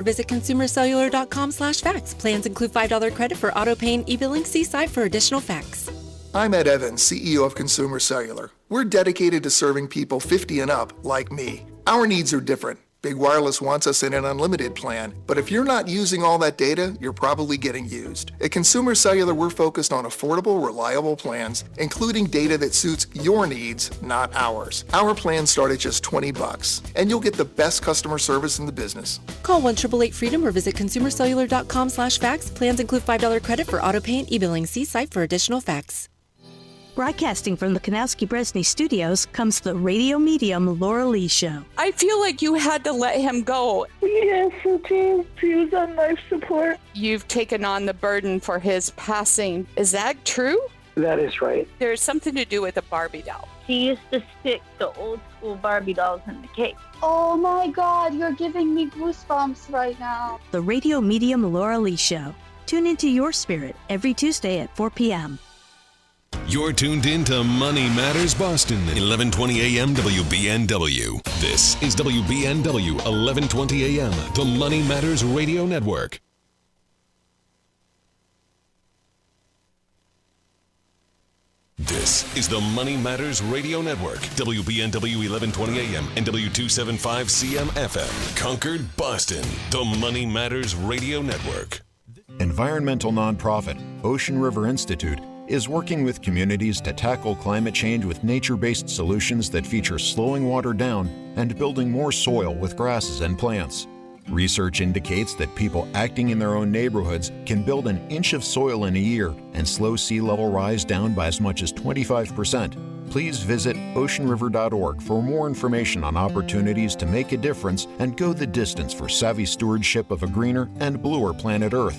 Visit consumercellular.com/facts. Plans include $5 credit for auto pay and e-billing. See site for additional facts. I'm Ed Evans, CEO of Consumer Cellular. We're dedicated to serving people 50 and up like me. Our needs are different. Big Wireless wants us in an unlimited plan, but if you're not using all that data, you're probably getting used. At Consumer Cellular, we're focused on affordable, reliable plans, including data that suits your needs, not ours. Our plans start at just $20, and you'll get the best customer service in the business. Call 1-888-FREEDOM or visit consumercellular.com/facts. Plans include $5 credit for auto pay and e-billing. See site for additional facts. Broadcasting from the Kanowski-Bresny studios comes the radio medium Laura Lee Show. I feel like you had to let him go. Yes, it is. He was on life support. You've taken on the burden for his passing. Is that true? That is right. There's something to do with a Barbie doll. He used to stick the old school Barbie dolls in the cake. Oh my God, you're giving me goosebumps right now. The radio medium Laura Lee Show. Tune into your spirit every Tuesday at 4 p.m. You're tuned in to Money Matters Boston, 1120 AM WBNW. This is WBNW, 1120 AM, the Money Matters Radio Network. This is the Money Matters Radio Network, WBNW 1120 AM and W275 CM FM. Concord, Boston, the Money Matters Radio Network. Environmental nonprofit Ocean River Institute is working with communities to tackle climate change with nature-based solutions that feature slowing water down and building more soil with grasses and plants. Research indicates that people acting in their own neighborhoods can build an inch of soil in a year and slow sea level rise down by as much as 25%. Please visit oceanriver.org for more information on opportunities to make a difference and go the distance for savvy stewardship of a greener and bluer planet Earth.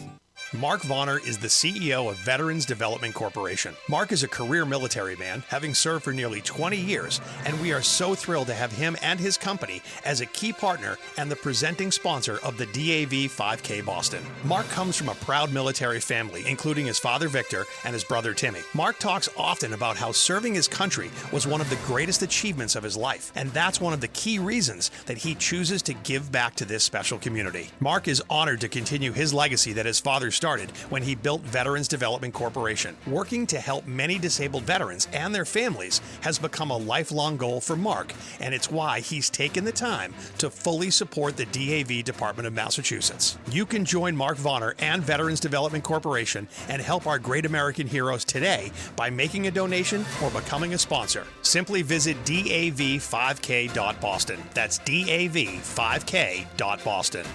Mark Vonner is the CEO of Veterans Development Corporation. Mark is a career military man, having served for nearly 20 years, and we are so thrilled to have him and his company as a key partner and the presenting sponsor of the DAV 5K Boston. Mark comes from a proud military family, including his father Victor and his brother Timmy. Mark talks often about how serving his country was one of the greatest achievements of his life, and that's one of the key reasons that he chooses to give back to this special community. Mark is honored to continue his legacy that his father started when he built Veterans Development Corporation. Working to help many disabled veterans and their families has become a lifelong goal for Mark, and it's why he's taken the time to fully support the DAV Department of Massachusetts. You can join Mark Vonner and Veterans Development Corporation and help our great American heroes today by making a donation or becoming a sponsor. Simply visit dav5k.boston. That's dav5k.boston.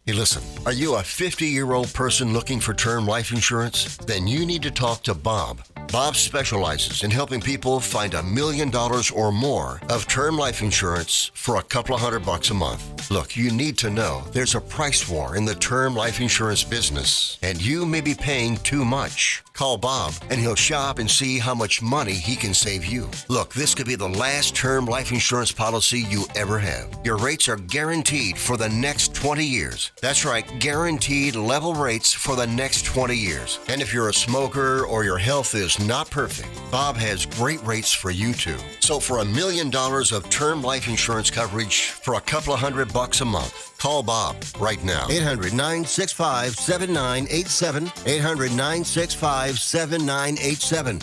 Hey, listen, are you a 50-year-old person looking for term life insurance? Then you need to talk to Bob. Bob specializes in helping people find $1 million or more of term life insurance for a couple of $100 a month. Look, you need to know there's a price war in the term life insurance business, and you may be paying too much. Call Bob, and he'll shop and see how much money he can save you. Look, this could be the last term life insurance policy you ever have. Your rates are guaranteed for the next 20 years. That's right, guaranteed level rates for the next 20 years. And if you're a smoker or your health is not perfect, Bob has great rates for you too. So for $1 million of term life insurance coverage for a couple of $100 a month, call Bob right now. 800-965-7987. 800-965-7987.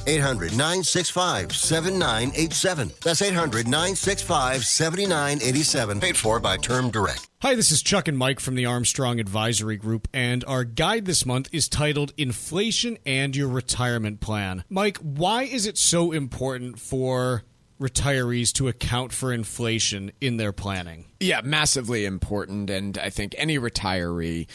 800-965-7987. That's 800-965-7987. Paid for by Term Direct. Hi, this is Chuck and Mike from the Armstrong Advisory Group, and our guide this month is titled Inflation and Your Retirement Plan. Mike, why is it so important for retirees to account for inflation in their planning? Yeah, massively important, and I think any retiree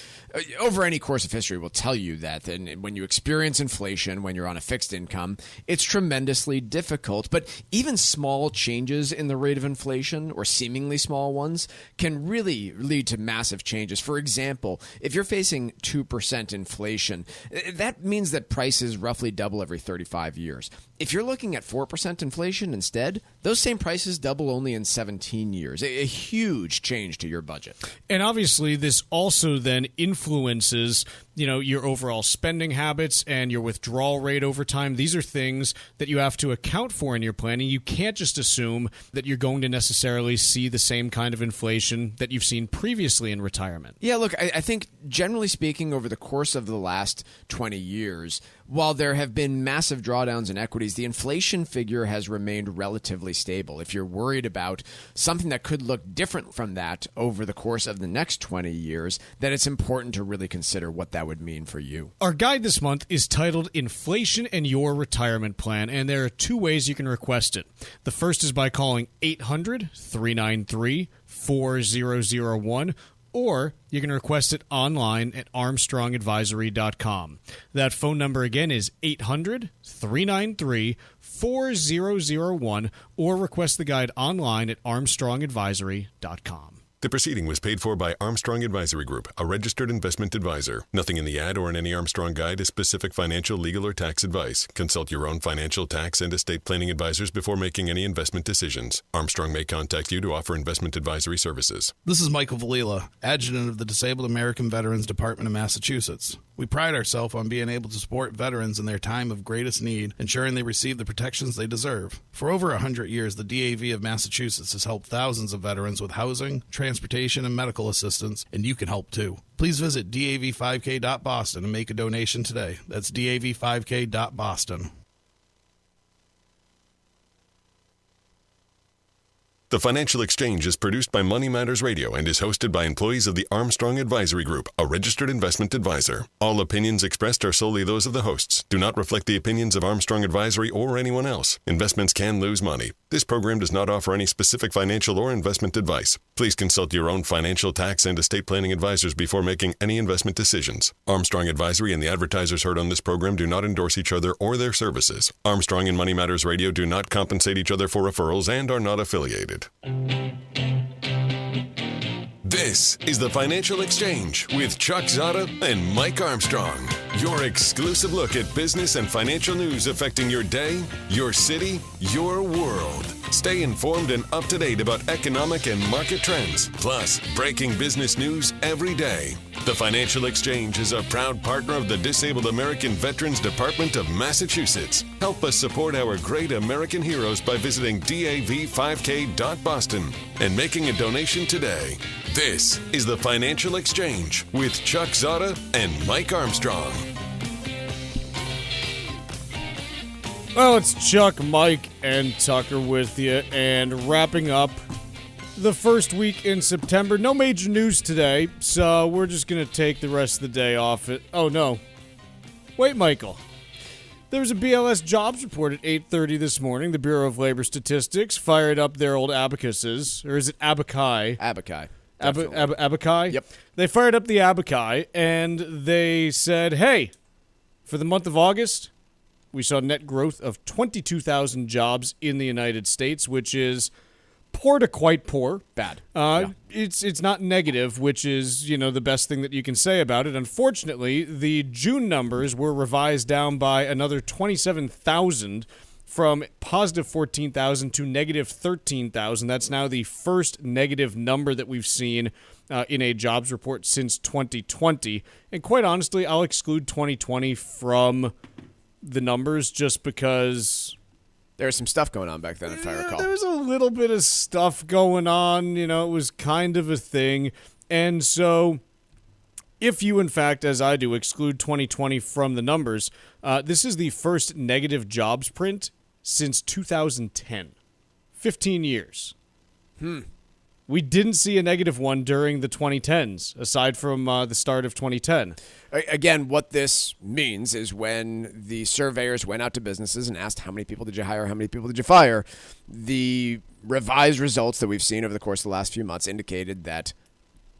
over any course of history will tell you that. And when you experience inflation, when you're on a fixed income, it's tremendously difficult. But even small changes in the rate of inflation, or seemingly small ones, can really lead to massive changes. For example, if you're facing 2% inflation, that means that prices roughly double every 35 years. If you're looking at 4% inflation instead, those same prices double only in 17 years. A huge change to your budget. And obviously, this also then influences your overall spending habits and your withdrawal rate over time. These are things that you have to account for in your planning. You can't just assume that you're going to necessarily see the same kind of inflation that you've seen previously in retirement. Yeah, look, I think generally speaking, over the course of the last 20 years, while there have been massive drawdowns in equities, the inflation figure has remained relatively stable. If you're worried about something that could look different from that over the course of the next 20 years, then it's important to really consider what that would mean for you. Our guide this month is titled Inflation and Your Retirement Plan, and there are two ways you can request it. The first is by calling 800-393-4001, or you can request it online at armstrongadvisory.com. That phone number again is 800-393-4001, or request the guide online at armstrongadvisory.com. The proceeding was paid for by Armstrong Advisory Group, a registered investment advisor. Nothing in the ad or in any Armstrong guide is specific financial, legal, or tax advice. Consult your own financial, tax, and estate planning advisors before making any investment decisions. Armstrong may contact you to offer investment advisory services. This is Michael Valila, Adjutant of the Disabled American Veterans Department of Massachusetts. We pride ourselves on being able to support veterans in their time of greatest need, ensuring they receive the protections they deserve. For over 100 years, the DAV of Massachusetts has helped thousands of veterans with housing, transportation, and medical assistance, and you can help too. Please visit dav5k.boston and make a donation today. That's dav5k.boston. The Financial Exchange is produced by Money Matters Radio and is hosted by employees of the Armstrong Advisory Group, a registered investment advisor. All opinions expressed are solely those of the hosts, do not reflect the opinions of Armstrong Advisory or anyone else. Investments can lose money. This program does not offer any specific financial or investment advice. Please consult your own financial, tax, and estate planning advisors before making any investment decisions. Armstrong Advisory and the advertisers heard on this program do not endorse each other or their services. Armstrong and Money Matters Radio do not compensate each other for referrals and are not affiliated. This is the Financial Exchange with Chuck Zodda and Mike Armstrong. Your exclusive look at business and financial news affecting your day, your city, your world. Stay informed and up to date about economic and market trends, plus breaking business news every day. The Financial Exchange is a proud partner of the Disabled American Veterans Department of Massachusetts. Help us support our great American heroes by visiting dav5k.boston and making a donation today. This is the Financial Exchange with Chuck Zodda and Mike Armstrong. Well, it's Chuck, Mike, and Tucker with you, and wrapping up the first week in September. No major news today, so we're just going to take the rest of the day off it. Oh, no. Wait, Michael. There was a BLS jobs report at 8:30 this morning. The Bureau of Labor Statistics fired up their old abacuses, or is it abaci? Abaci. Abaci? Yep. They fired up the abaci, and they said, hey, for the month of August, we saw net growth of 22,000 jobs in the United States, which is poor to quite poor. Bad. It's not negative, which is, the best thing that you can say about it. Unfortunately, the June numbers were revised down by another 27,000 from positive 14,000 to negative 13,000. That's now the first negative number that we've seen in a jobs report since 2020. And quite honestly, I'll exclude 2020 from the numbers just because there was some stuff going on back then, if I recall. There was a little bit of stuff going on. It was kind of a thing. And so if you, in fact, as I do, exclude 2020 from the numbers, this is the first negative jobs print since 2010. 15 years. We didn't see a negative one during the 2010s, aside from the start of 2010. Again, what this means is when the surveyors went out to businesses and asked how many people did you hire, how many people did you fire, the revised results that we've seen over the course of the last few months indicated that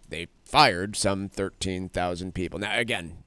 they fired some 13,000 people. Now, again,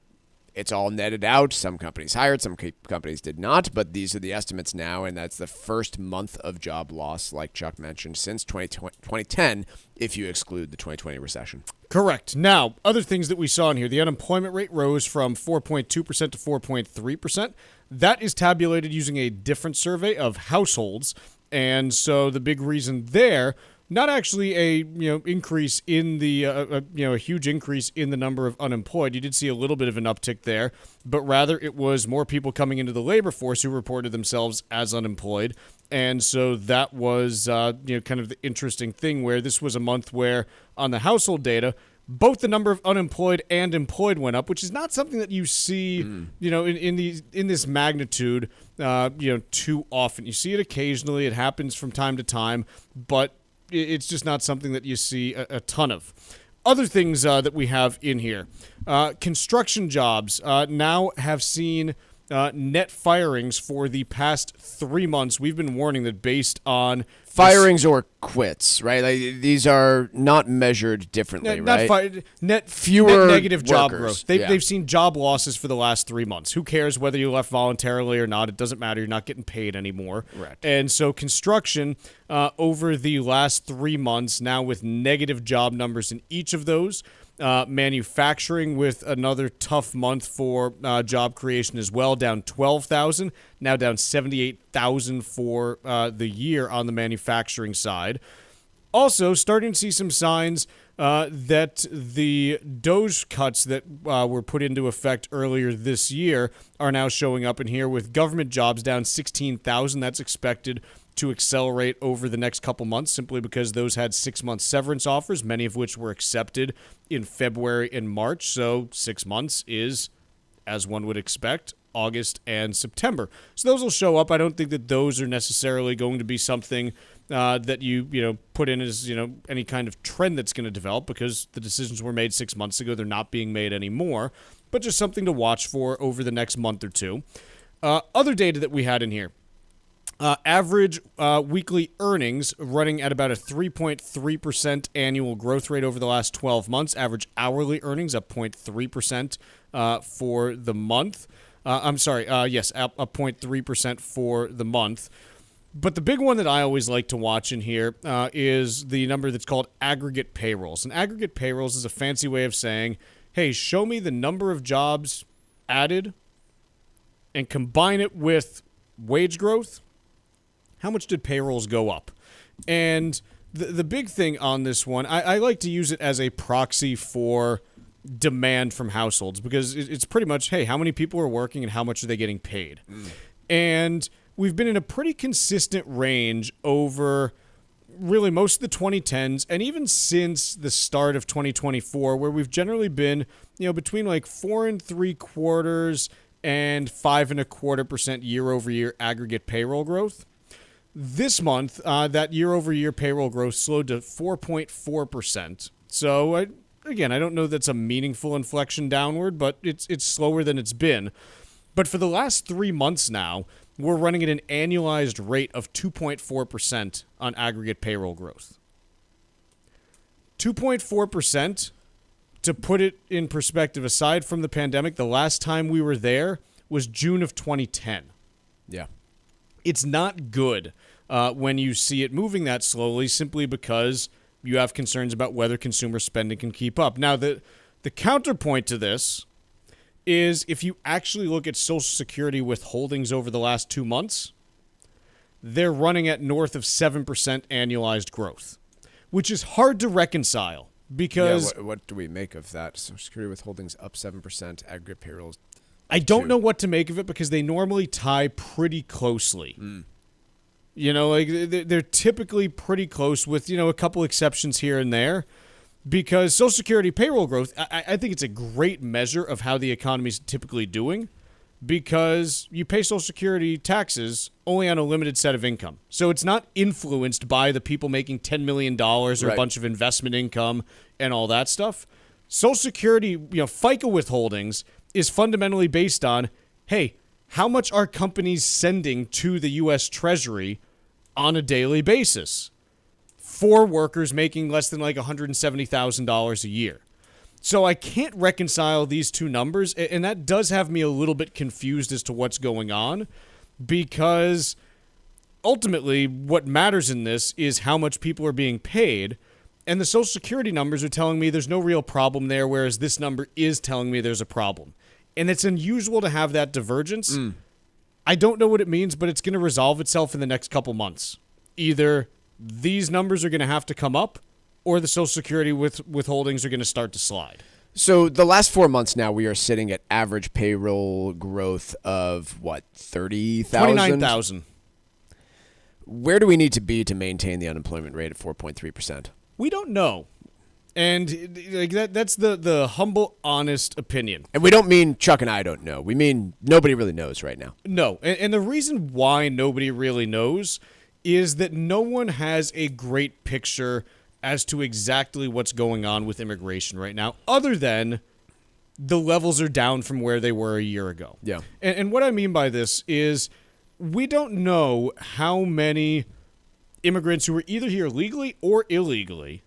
it's all netted out. Some companies hired, some companies did not, but these are the estimates now, and that's the first month of job loss, like Chuck mentioned, since 2010, if you exclude the 2020 recession. Correct. Now, other things that we saw in here, the unemployment rate rose from 4.2% to 4.3%. That is tabulated using a different survey of households, and so the big reason there not actually a increase in the a huge increase in the number of unemployed. You did see a little bit of an uptick there, but rather it was more people coming into the labor force who reported themselves as unemployed. And so that was kind of the interesting thing, where this was a month where on the household data, both the number of unemployed and employed went up, which is not something that you see, in this magnitude, too often. You see it occasionally. It happens from time to time, but it's just not something that you see a ton of. Other things that we have in here. Construction jobs now have seen net firings for the past 3 months. We've been warning that based on firings or quits, right? Like, these are not measured differently, right? Net negative job growth. They've seen job losses for the last 3 months. Who cares whether you left voluntarily or not? It doesn't matter. You're not getting paid anymore. Right. And so construction over the last 3 months, now with negative job numbers in each of those. Manufacturing with another tough month for job creation as well, down 12,000, now down 78,000 for the year on the manufacturing side. Also, starting to see some signs that the DOGE cuts that were put into effect earlier this year are now showing up in here, with government jobs down 16,000. That's expected to accelerate over the next couple months, simply because those had 6-month severance offers, many of which were accepted in February and March. So 6 months is, as one would expect, August and September. So those will show up. I don't think that those are necessarily going to be something that you put in as any kind of trend that's going to develop, because the decisions were made 6 months ago. They're not being made anymore, but just something to watch for over the next month or two. Other data that we had in here. Average weekly earnings running at about a 3.3% annual growth rate over the last 12 months. Average hourly earnings up 0.3% for the month. Up 0.3% for the month. But the big one that I always like to watch in here is the number that's called aggregate payrolls. And aggregate payrolls is a fancy way of saying, hey, show me the number of jobs added and combine it with wage growth. How much did payrolls go up? And the big thing on this one, I like to use it as a proxy for demand from households, because it's pretty much, hey, how many people are working and how much are they getting paid? And we've been in a pretty consistent range over really most of the 2010s, and even since the start of 2024, where we've generally been, between like 4.75% and 5.25% year-over-year aggregate payroll growth. This month, that year-over-year payroll growth slowed to 4.4%. So, I don't know that's a meaningful inflection downward, but it's slower than it's been. But for the last 3 months now, we're running at an annualized rate of 2.4% on aggregate payroll growth. 2.4%, to put it in perspective, aside from the pandemic, the last time we were there was June of 2010. Yeah. It's not good when you see it moving that slowly, simply because you have concerns about whether consumer spending can keep up. Now, the counterpoint to this is, if you actually look at Social Security withholdings over the last 2 months, they're running at north of 7% annualized growth, which is hard to reconcile, because... Yeah, what do we make of that? Social Security withholdings up 7%, aggregate payrolls... I don't know what to make of it, because they normally tie pretty closely. They're typically pretty close, with, a couple exceptions here and there, because Social Security payroll growth, I think it's a great measure of how the economy is typically doing, because you pay Social Security taxes only on a limited set of income. So it's not influenced by the people making $10 million or a bunch of investment income and all that stuff. Social Security, FICA withholdings is fundamentally based on, hey, how much are companies sending to the U.S. Treasury on a daily basis for workers making less than like $170,000 a year? So I can't reconcile these two numbers, and that does have me a little bit confused as to what's going on, because ultimately what matters in this is how much people are being paid, and the Social Security numbers are telling me there's no real problem there, whereas this number is telling me there's a problem. And it's unusual to have that divergence. I don't know what it means, but it's going to resolve itself in the next couple months. Either these numbers are going to have to come up, or the Social Security withholdings are going to start to slide. So the last 4 months now, we are sitting at average payroll growth of, 30,000? 29,000. Where do we need to be to maintain the unemployment rate of 4.3%? We don't know. And that's the humble, honest opinion. And we don't mean Chuck and I don't know. We mean nobody really knows right now. No. And the reason why nobody really knows is that no one has a great picture as to exactly what's going on with immigration right now, other than the levels are down from where they were a year ago. Yeah. And what I mean by this is we don't know how many immigrants who are either here legally or illegally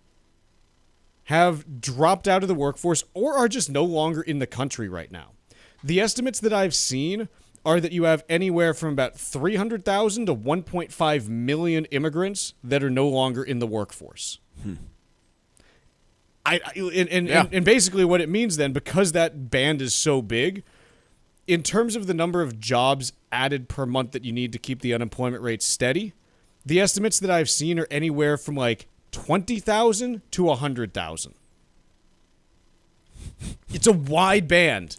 have dropped out of the workforce or are just no longer in the country right now. The estimates that I've seen are that you have anywhere from about 300,000 to 1.5 million immigrants that are no longer in the workforce. And basically what it means then, because that band is so big, in terms of the number of jobs added per month that you need to keep the unemployment rate steady, the estimates that I've seen are anywhere from 20,000 to 100,000. It's a wide band.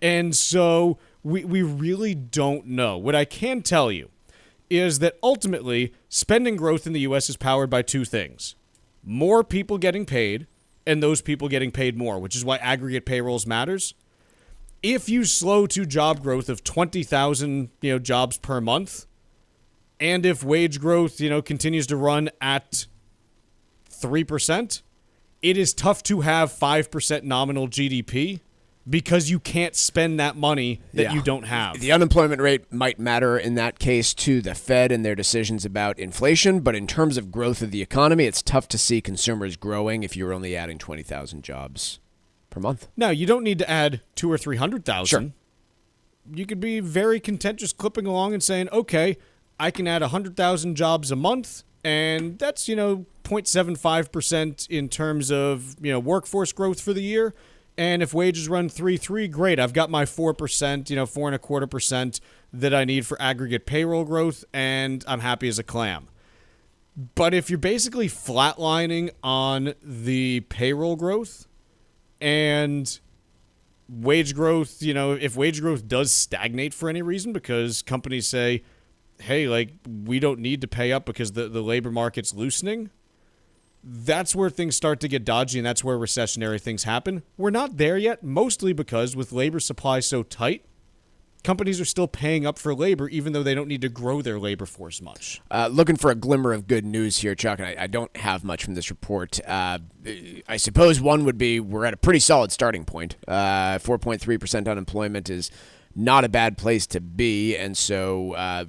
And so we really don't know. What I can tell you is that ultimately spending growth in the U.S. is powered by two things. More people getting paid and those people getting paid more, which is why aggregate payrolls matters. If you slow to job growth of 20,000, jobs per month, and if wage growth, continues to run at 3%, it is tough to have 5% nominal GDP because you can't spend that money that you don't have. The unemployment rate might matter in that case to the Fed and their decisions about inflation, but in terms of growth of the economy, it's tough to see consumers growing if you're only adding 20,000 jobs per month. Now, you don't need to add 200,000 or 300,000. Sure. You could be very content just clipping along and saying, okay, I can add 100,000 jobs a month, and that's, 0.75% in terms of, workforce growth for the year. And if wages run 3.3, great. I've got my 4%, 4.25% that I need for aggregate payroll growth, and I'm happy as a clam. But if you're basically flatlining on the payroll growth and wage growth, if wage growth does stagnate for any reason because companies say, hey, we don't need to pay up because the labor market's loosening, that's where things start to get dodgy, and that's where recessionary things happen. We're not there yet, mostly because with labor supply so tight, companies are still paying up for labor even though they don't need to grow their labor force much. Looking for a glimmer of good news here, Chuck, and I don't have much from this report. I suppose one would be we're at a pretty solid starting point. 4.3% unemployment is not a bad place to be, and so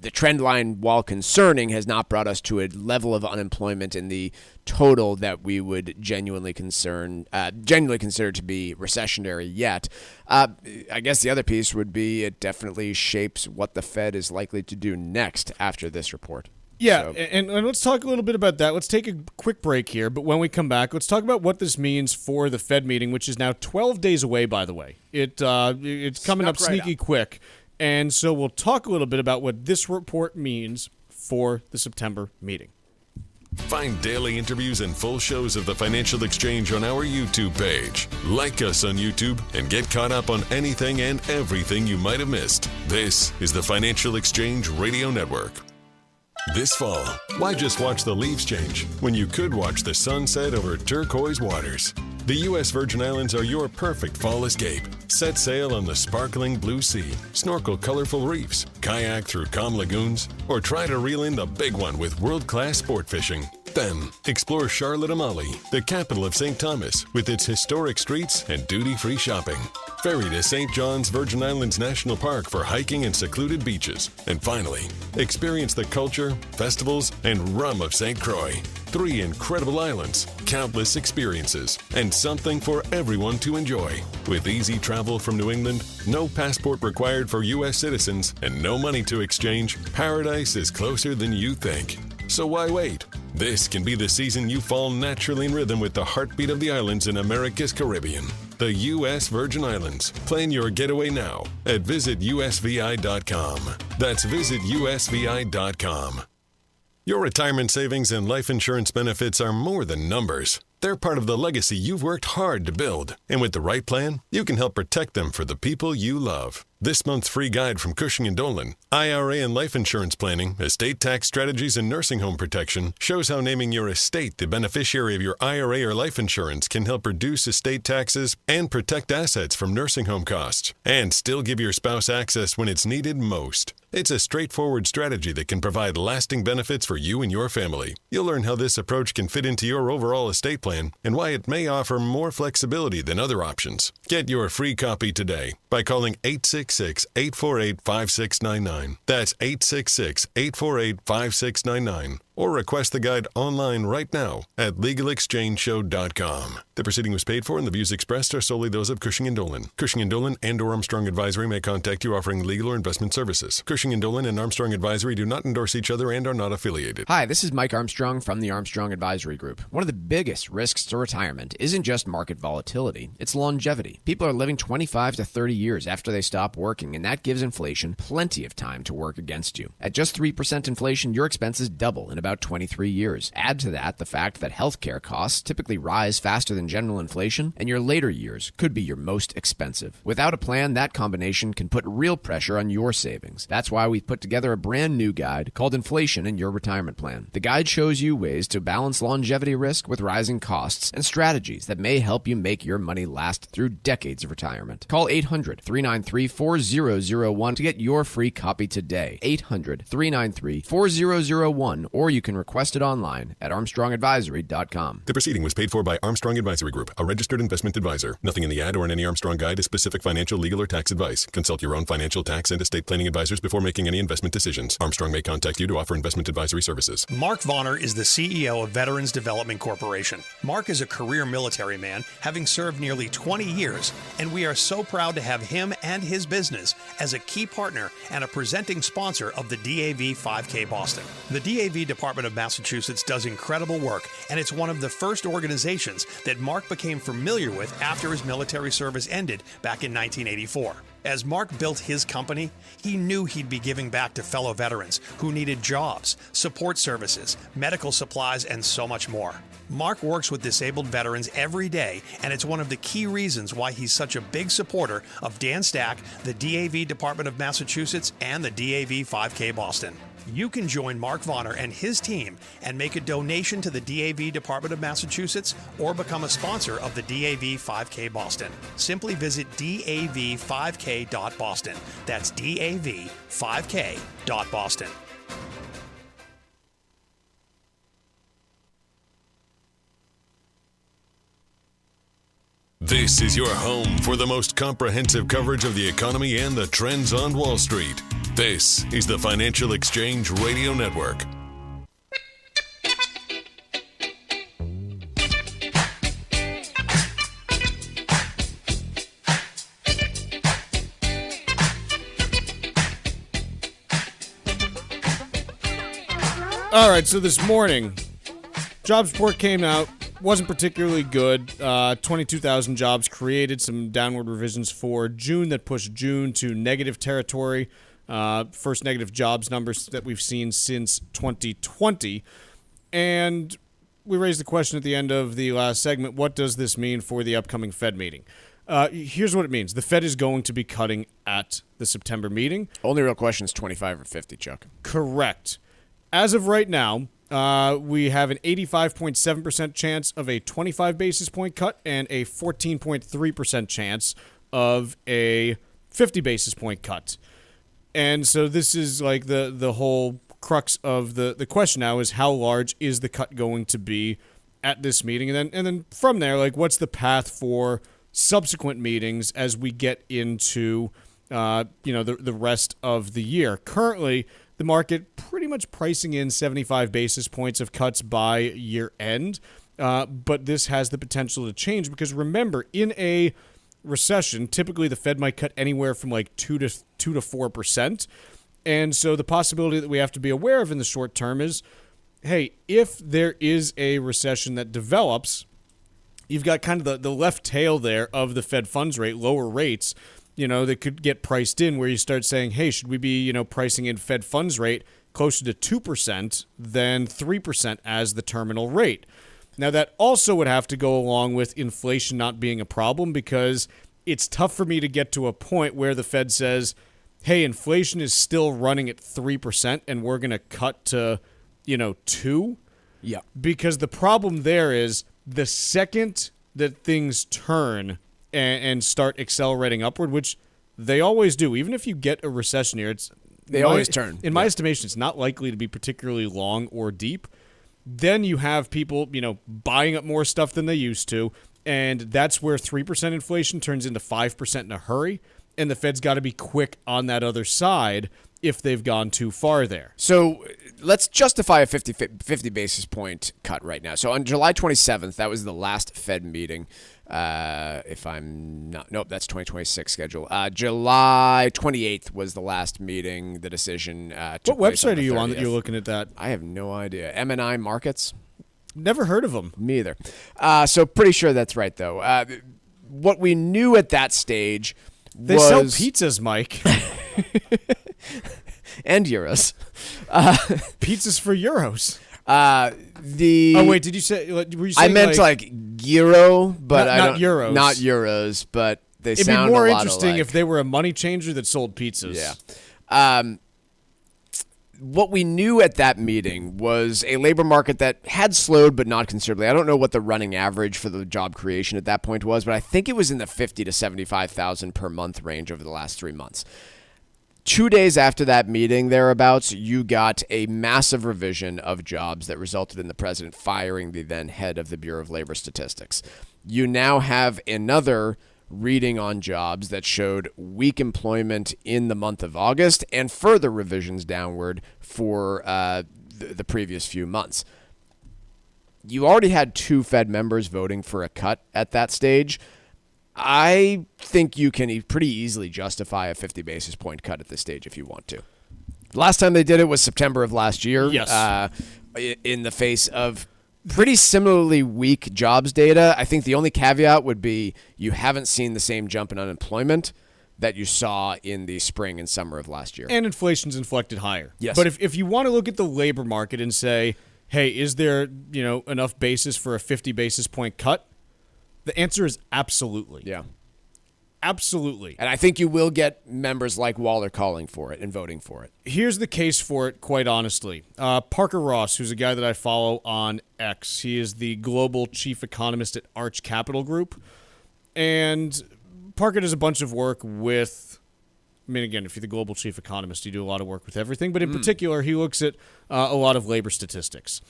the trend line, while concerning, has not brought us to a level of unemployment in the total that we would genuinely consider to be recessionary yet. I guess the other piece would be it definitely shapes what the Fed is likely to do next after this report. Yeah, so. And let's talk a little bit about that. Let's take a quick break here, but when we come back, let's talk about what this means for the Fed meeting, which is now 12 days away, by the way. It's coming up sneaky quick. And so we'll talk a little bit about what this report means for the September meeting. Find daily interviews and full shows of the Financial Exchange on our YouTube page. Like us on YouTube and get caught up on anything and everything you might have missed. This is the Financial Exchange Radio Network. This fall, why just watch the leaves change when you could watch the sunset over turquoise waters? The U.S. Virgin Islands are your perfect fall escape. Set sail on the sparkling blue sea, snorkel colorful reefs, kayak through calm lagoons, or try to reel in the big one with world-class sport fishing. Then, explore Charlotte-Amalie, the capital of St. Thomas, with its historic streets and duty-free shopping. Ferry to St. John's Virgin Islands National Park for hiking and secluded beaches. And finally, experience the culture, festivals, and rum of St. Croix. 3 incredible islands, countless experiences, and something for everyone to enjoy. With easy travel from New England, no passport required for U.S. citizens, and no money to exchange, paradise is closer than you think. So why wait? This can be the season you fall naturally in rhythm with the heartbeat of the islands in America's Caribbean. The U.S. Virgin Islands. Plan your getaway now at visitusvi.com. That's visitusvi.com. Your retirement savings and life insurance benefits are more than numbers. They're part of the legacy you've worked hard to build. And with the right plan, you can help protect them for the people you love. This month's free guide from Cushing & Dolan, IRA and life insurance planning, estate tax strategies, and nursing home protection shows how naming your estate the beneficiary of your IRA or life insurance can help reduce estate taxes and protect assets from nursing home costs, and still give your spouse access when it's needed most. It's a straightforward strategy that can provide lasting benefits for you and your family. You'll learn how this approach can fit into your overall estate plan and why it may offer more flexibility than other options. Get your free copy today by calling 866-848-5699. That's 866-848-5699. Or request the guide online right now at LegalExchangeShow.com. The proceeding was paid for and the views expressed are solely those of Cushing & Dolan. Cushing & Dolan and or Armstrong Advisory may contact you offering legal or investment services. Cushing & Dolan and Armstrong Advisory do not endorse each other and are not affiliated. Hi, this is Mike Armstrong from the Armstrong Advisory Group. One of the biggest risks to retirement isn't just market volatility, it's longevity. People are living 25 to 30 years after they stop working, and that gives inflation plenty of time to work against you. At just 3% inflation, your expenses double in about 23 years. Add to that the fact that healthcare costs typically rise faster than general inflation, and your later years could be your most expensive. Without a plan, that combination can put real pressure on your savings. That's why we've put together a brand new guide called Inflation in Your Retirement Plan. The guide shows you ways to balance longevity risk with rising costs and strategies that may help you make your money last through decades of retirement. Call 800-393-4001 to get your free copy today. 800-393-4001, or you can request it online at ArmstrongAdvisory.com. The proceeding was paid for by Armstrong Advisory Group, a registered investment advisor. Nothing in the ad or in any Armstrong guide is specific financial, legal, or tax advice. Consult your own financial, tax, and estate planning advisors before making any investment decisions. Armstrong may contact you to offer investment advisory services. Mark Vonner is the CEO of Veterans Development Corporation. Mark is a career military man, having served nearly 20 years, and we are so proud to have him and his business as a key partner and a presenting sponsor of the DAV 5K Boston. The DAV Department of Massachusetts does incredible work, and it's one of the first organizations that Mark became familiar with after his military service ended back in 1984. As Mark built his company, he knew he'd be giving back to fellow veterans who needed jobs, support services, medical supplies, and so much more. Mark works with disabled veterans every day, and it's one of the key reasons why he's such a big supporter of Dan Stack, the DAV Department of Massachusetts, and the DAV 5K Boston. You can join Mark Vonner and his team and make a donation to the DAV Department of Massachusetts or become a sponsor of the DAV 5K Boston. Simply visit dav5k.boston. That's dav5k.boston. This is your home for the most comprehensive coverage of the economy and the trends on Wall Street. This is the Financial Exchange Radio Network. All right, so this morning, jobs report came out. Wasn't particularly good. 22,000 jobs created, some downward revisions for June that pushed June to negative territory. First negative jobs numbers that we've seen since 2020. And we raised the question at the end of the last segment, what does this mean for the upcoming Fed meeting? Here's what it means. The Fed is going to be cutting at the September meeting. Only real question is 25 or 50, Chuck. Correct. As of right now, we have an 85.7% chance of a 25 basis point cut and a 14.3% chance of a 50 basis point cut. And so this is like the whole crux of the question now is how large is the cut going to be at this meeting? And then from there, like what's the path for subsequent meetings as we get into the rest of the year? Currently, the market pretty much pricing in 75 basis points of cuts by year end. But this has the potential to change because remember, in a recession, typically the Fed might cut anywhere from like 2 to 4%. And so the possibility that we have to be aware of in the short term is, hey, if there is a recession that develops, you've got kind of the left tail there of the Fed funds rate, lower rates, that could get priced in where you start saying, hey, should we be, pricing in Fed funds rate closer to 2% than 3% as the terminal rate. Now, that also would have to go along with inflation not being a problem, because it's tough for me to get to a point where the Fed says, hey, inflation is still running at 3% and we're going to cut to, 2. Yeah. Because the problem there is the second that things turn and start accelerating upward, which they always do, even if you get a recession here, they always turn. In my estimation, it's not likely to be particularly long or deep. Then you have people, buying up more stuff than they used to, and that's where 3% inflation turns into 5% in a hurry, and the Fed's got to be quick on that other side if they've gone too far there. So let's justify a 50 basis point cut right now. So on July 27th, that was the last Fed meeting. If I'm not, nope, that's 2026 schedule. July 28th was the last meeting. The decision. What website are you on that you're looking at that? I have no idea. M&I Markets. Never heard of them. Me either. So pretty sure that's right though. What we knew at that stage they sell pizzas, Mike. And euros. Pizzas for euros. Oh wait, did you say? Were you I saying meant like euro, but not euros. Not euros, but they It'd sound be more a lot interesting alike. if they were a money changer that sold pizzas. Yeah. What we knew at that meeting was a labor market that had slowed, but not considerably. I don't know what the running average for the job creation at that point was, but I think it was in the 50 to 75,000 per month range over the last 3 months. 2 days after that meeting, thereabouts, you got a massive revision of jobs that resulted in the president firing the then head of the Bureau of Labor Statistics. You now have another reading on jobs that showed weak employment in the month of August and further revisions downward for the previous few months. You already had 2 Fed members voting for a cut at that stage. I think you can pretty easily justify a 50 basis point cut at this stage if you want to. Last time they did it was September of last year. Yes. In the face of pretty similarly weak jobs data. I think the only caveat would be you haven't seen the same jump in unemployment that you saw in the spring and summer of last year. And inflation's inflected higher. Yes. But if you want to look at the labor market and say, hey, is there enough basis for a 50 basis point cut? The answer is absolutely. Yeah. Absolutely. And I think you will get members like Waller calling for it and voting for it. Here's the case for it, quite honestly. Parker Ross, who's a guy that I follow on X, he is the global chief economist at Arch Capital Group. And Parker does a bunch of work with, again, if you're the global chief economist, you do a lot of work with everything. But in particular, he looks at a lot of labor statistics.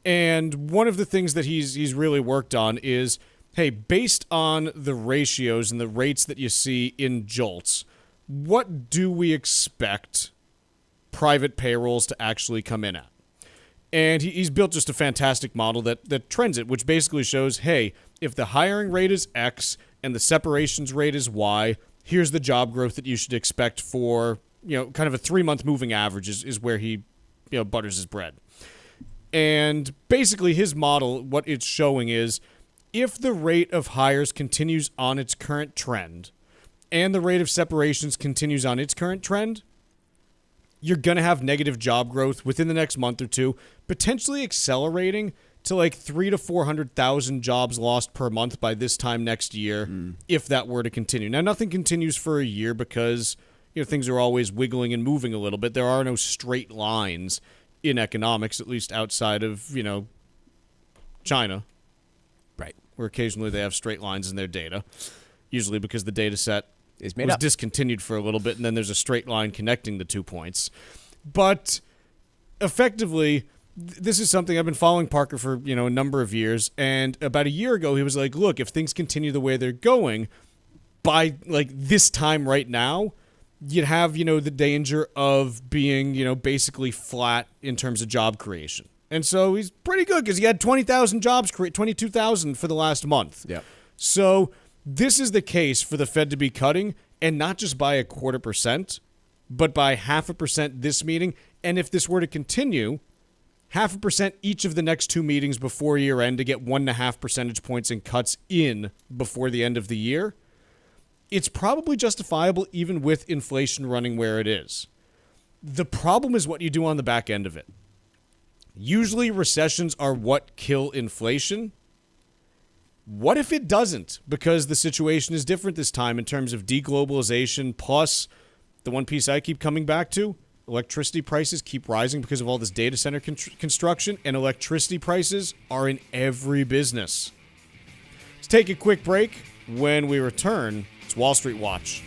And one of the things that he's really worked on is, hey, based on the ratios and the rates that you see in JOLTS, what do we expect private payrolls to actually come in at? And he's built just a fantastic model that trends it, which basically shows, hey, if the hiring rate is X and the separations rate is Y, here's the job growth that you should expect for, kind of a 3-month moving average is where he, butters his bread. And basically his model, what it's showing is, if the rate of hires continues on its current trend and the rate of separations continues on its current trend, you're going to have negative job growth within the next month or two, potentially accelerating to like 300,000 to 400,000 jobs lost per month by this time next year, if that were to continue. Now, nothing continues for a year because things are always wiggling and moving a little bit. There are no straight lines in economics, at least outside of, China. Right. Where occasionally they have straight lines in their data, usually because the data set was up. discontinued for a little bit, and then there's a straight line connecting the 2 points. But effectively, this is something I've been following Parker for a number of years, and about a year ago he was like, look, if things continue the way they're going, by like this time right now, you'd have the danger of being basically flat in terms of job creation. And so he's pretty good because he had 20,000 jobs, 22,000 for the last month. Yeah. So this is the case for the Fed to be cutting, and not just by 0.25%, but by 0.5% this meeting. And if this were to continue, 0.5% each of the next 2 meetings before year end to get 1.5 percentage points in cuts in before the end of the year, it's probably justifiable even with inflation running where it is. The problem is what you do on the back end of it. Usually recessions are what kill inflation. What if it doesn't? Because the situation is different this time in terms of deglobalization, plus the one piece I keep coming back to, electricity prices keep rising because of all this data center construction, and electricity prices are in every business. Let's take a quick break. When we return, it's Wall Street Watch.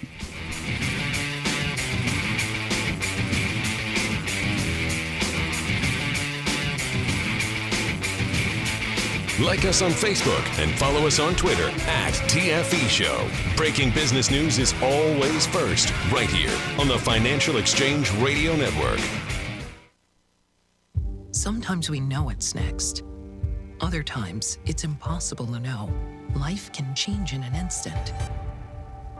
Like us on Facebook and follow us on Twitter @TFE Show. Breaking business news is always first, right here on the Financial Exchange Radio Network. Sometimes we know what's next. Other times, it's impossible to know. Life can change in an instant.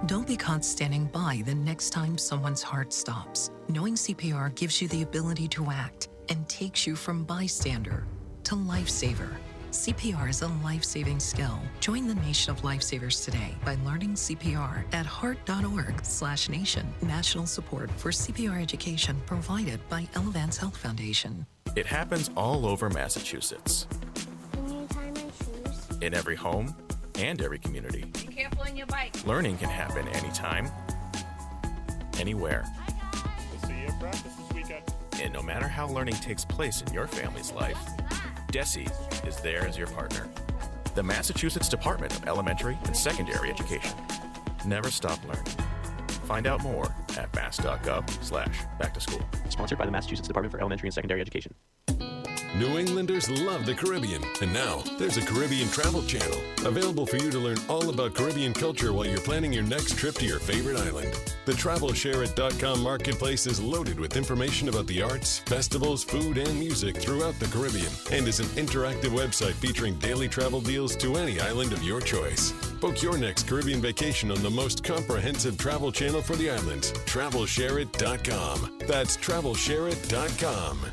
Don't be caught standing by the next time someone's heart stops. Knowing CPR gives you the ability to act and takes you from bystander to lifesaver. CPR is a life-saving skill. Join the nation of lifesavers today by learning CPR at heart.org/nation. National support for CPR education provided by Elevance Health Foundation. It happens all over Massachusetts. Can you tie my shoes? In every home and every community. Be careful on your bike. Learning can happen anytime, anywhere. We'll see you at practice this weekend. And no matter how learning takes place in your family's life, DESE is there as your partner. The Massachusetts Department of Elementary and Secondary Education. Never stop learning. Find out more at mass.gov/back-to-school. Sponsored by the Massachusetts Department for Elementary and Secondary Education. New Englanders love the Caribbean, and now there's a Caribbean travel channel available for you to learn all about Caribbean culture while you're planning your next trip to your favorite island. The TravelShareIt.com marketplace is loaded with information about the arts, festivals, food, and music throughout the Caribbean, and is an interactive website featuring daily travel deals to any island of your choice. Book your next Caribbean vacation on the most comprehensive travel channel for the islands, TravelShareIt.com. That's TravelShareIt.com.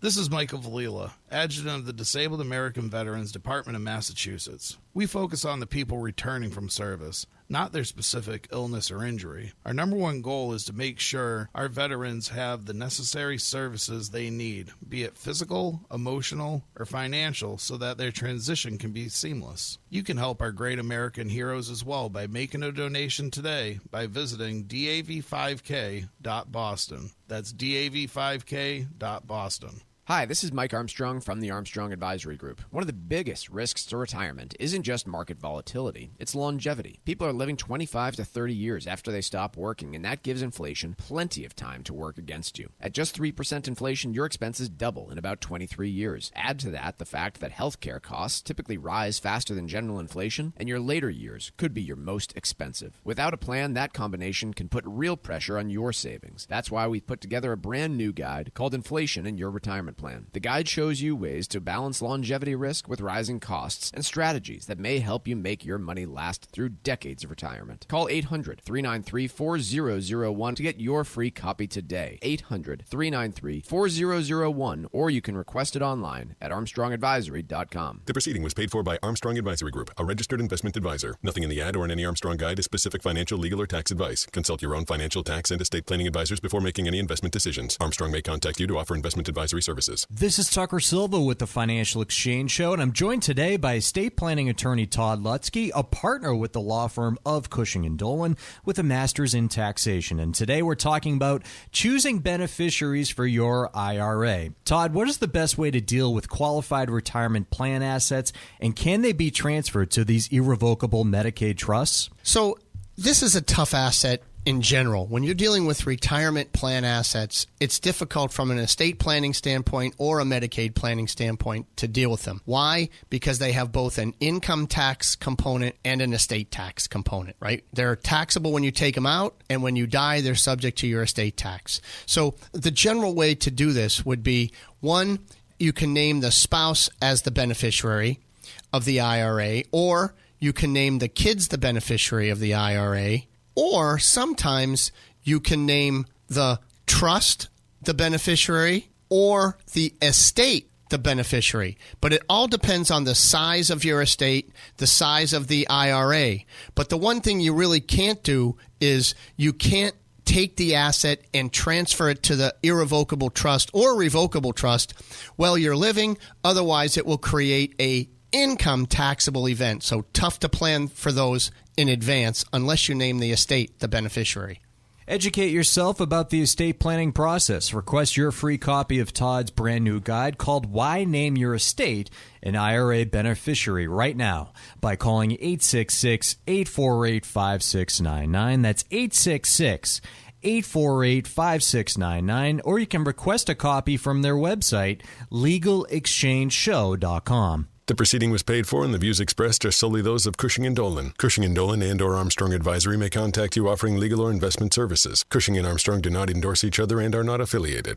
This is Michael Valila, Adjutant of the Disabled American Veterans Department of Massachusetts. We focus on the people returning from service, not their specific illness or injury. Our number one goal is to make sure our veterans have the necessary services they need, be it physical, emotional, or financial, so that their transition can be seamless. You can help our great American heroes as well by making a donation today by visiting dav5k.boston. That's dav5k.boston. Hi, this is Mike Armstrong from the Armstrong Advisory Group. One of the biggest risks to retirement isn't just market volatility, it's longevity. People are living 25 to 30 years after they stop working, and that gives inflation plenty of time to work against you. At just 3% inflation, your expenses double in about 23 years. Add to that the fact that healthcare costs typically rise faster than general inflation, and your later years could be your most expensive. Without a plan, that combination can put real pressure on your savings. That's why we've put together a brand new guide called Inflation in Your Retirement Plan. The guide shows you ways to balance longevity risk with rising costs and strategies that may help you make your money last through decades of retirement. Call 800-393-4001 to get your free copy today. 800-393-4001, or you can request it online at armstrongadvisory.com. The proceeding was paid for by Armstrong Advisory Group, a registered investment advisor. Nothing in the ad or in any Armstrong guide is specific financial, legal, or tax advice. Consult your own financial, tax, and estate planning advisors before making any investment decisions. Armstrong may contact you to offer investment advisory services. This is Tucker Silva with the Financial Exchange Show, and I'm joined today by estate planning attorney Todd Lutzke, a partner with the law firm of Cushing & Dolan with a master's in taxation. And today we're talking about choosing beneficiaries for your IRA. Todd, what is the best way to deal with qualified retirement plan assets, and can they be transferred to these irrevocable Medicaid trusts? So this is a tough asset in general. When you're dealing with retirement plan assets, it's difficult from an estate planning standpoint or a Medicaid planning standpoint to deal with them. Why? Because they have both an income tax component and an estate tax component, right? They're taxable when you take them out, and when you die, they're subject to your estate tax. So the general way to do this would be, one, you can name the spouse as the beneficiary of the IRA, or you can name the kids the beneficiary of the IRA, or sometimes you can name the trust the beneficiary or the estate the beneficiary. But it all depends on the size of your estate, the size of the IRA. But the one thing you really can't do is you can't take the asset and transfer it to the irrevocable trust or revocable trust while you're living. Otherwise, it will create a income taxable event. So tough to plan for those in advance unless you name the estate the beneficiary. Educate yourself about the estate planning process. Request your free copy of Todd's brand new guide called Why Name Your Estate an IRA Beneficiary right now by calling 866-848-5699. That's 848-5699, or you can request a copy from their website, legalexchangeshow.com. The proceeding was paid for, and the views expressed are solely those of Cushing & Dolan. Cushing & Dolan and/or Armstrong Advisory may contact you offering legal or investment services. Cushing and Armstrong do not endorse each other and are not affiliated.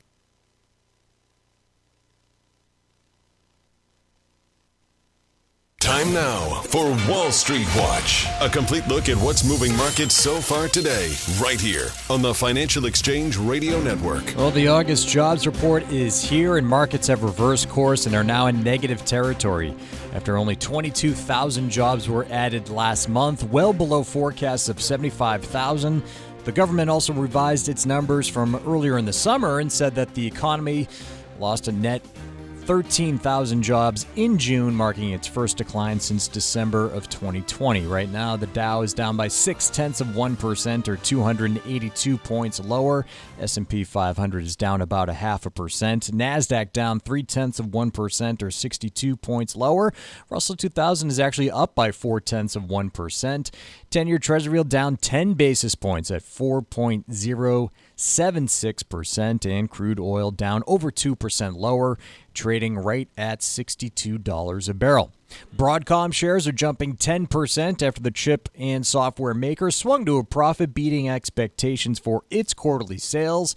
Time now for Wall Street Watch, a complete look at what's moving markets so far today, right here on the Financial Exchange Radio Network. Well, the August jobs report is here, and markets have reversed course and are now in negative territory. After only 22,000 jobs were added last month, well below forecasts of 75,000. The government also revised its numbers from earlier in the summer and said that the economy lost a net 13,000 jobs in June, marking its first decline since December of 2020. Right now, the Dow is down by 0.6% or 282 points lower. S&P 500 is down about 0.5%. NASDAQ down 0.3% or 62 points lower. Russell 2000 is actually up by 0.4%. 10-year Treasury yield down 10 basis points at 4.076%, and crude oil down over 2% lower, trading right at $62 a barrel. Broadcom shares are jumping 10% after the chip and software maker swung to a profit, beating expectations for its quarterly sales.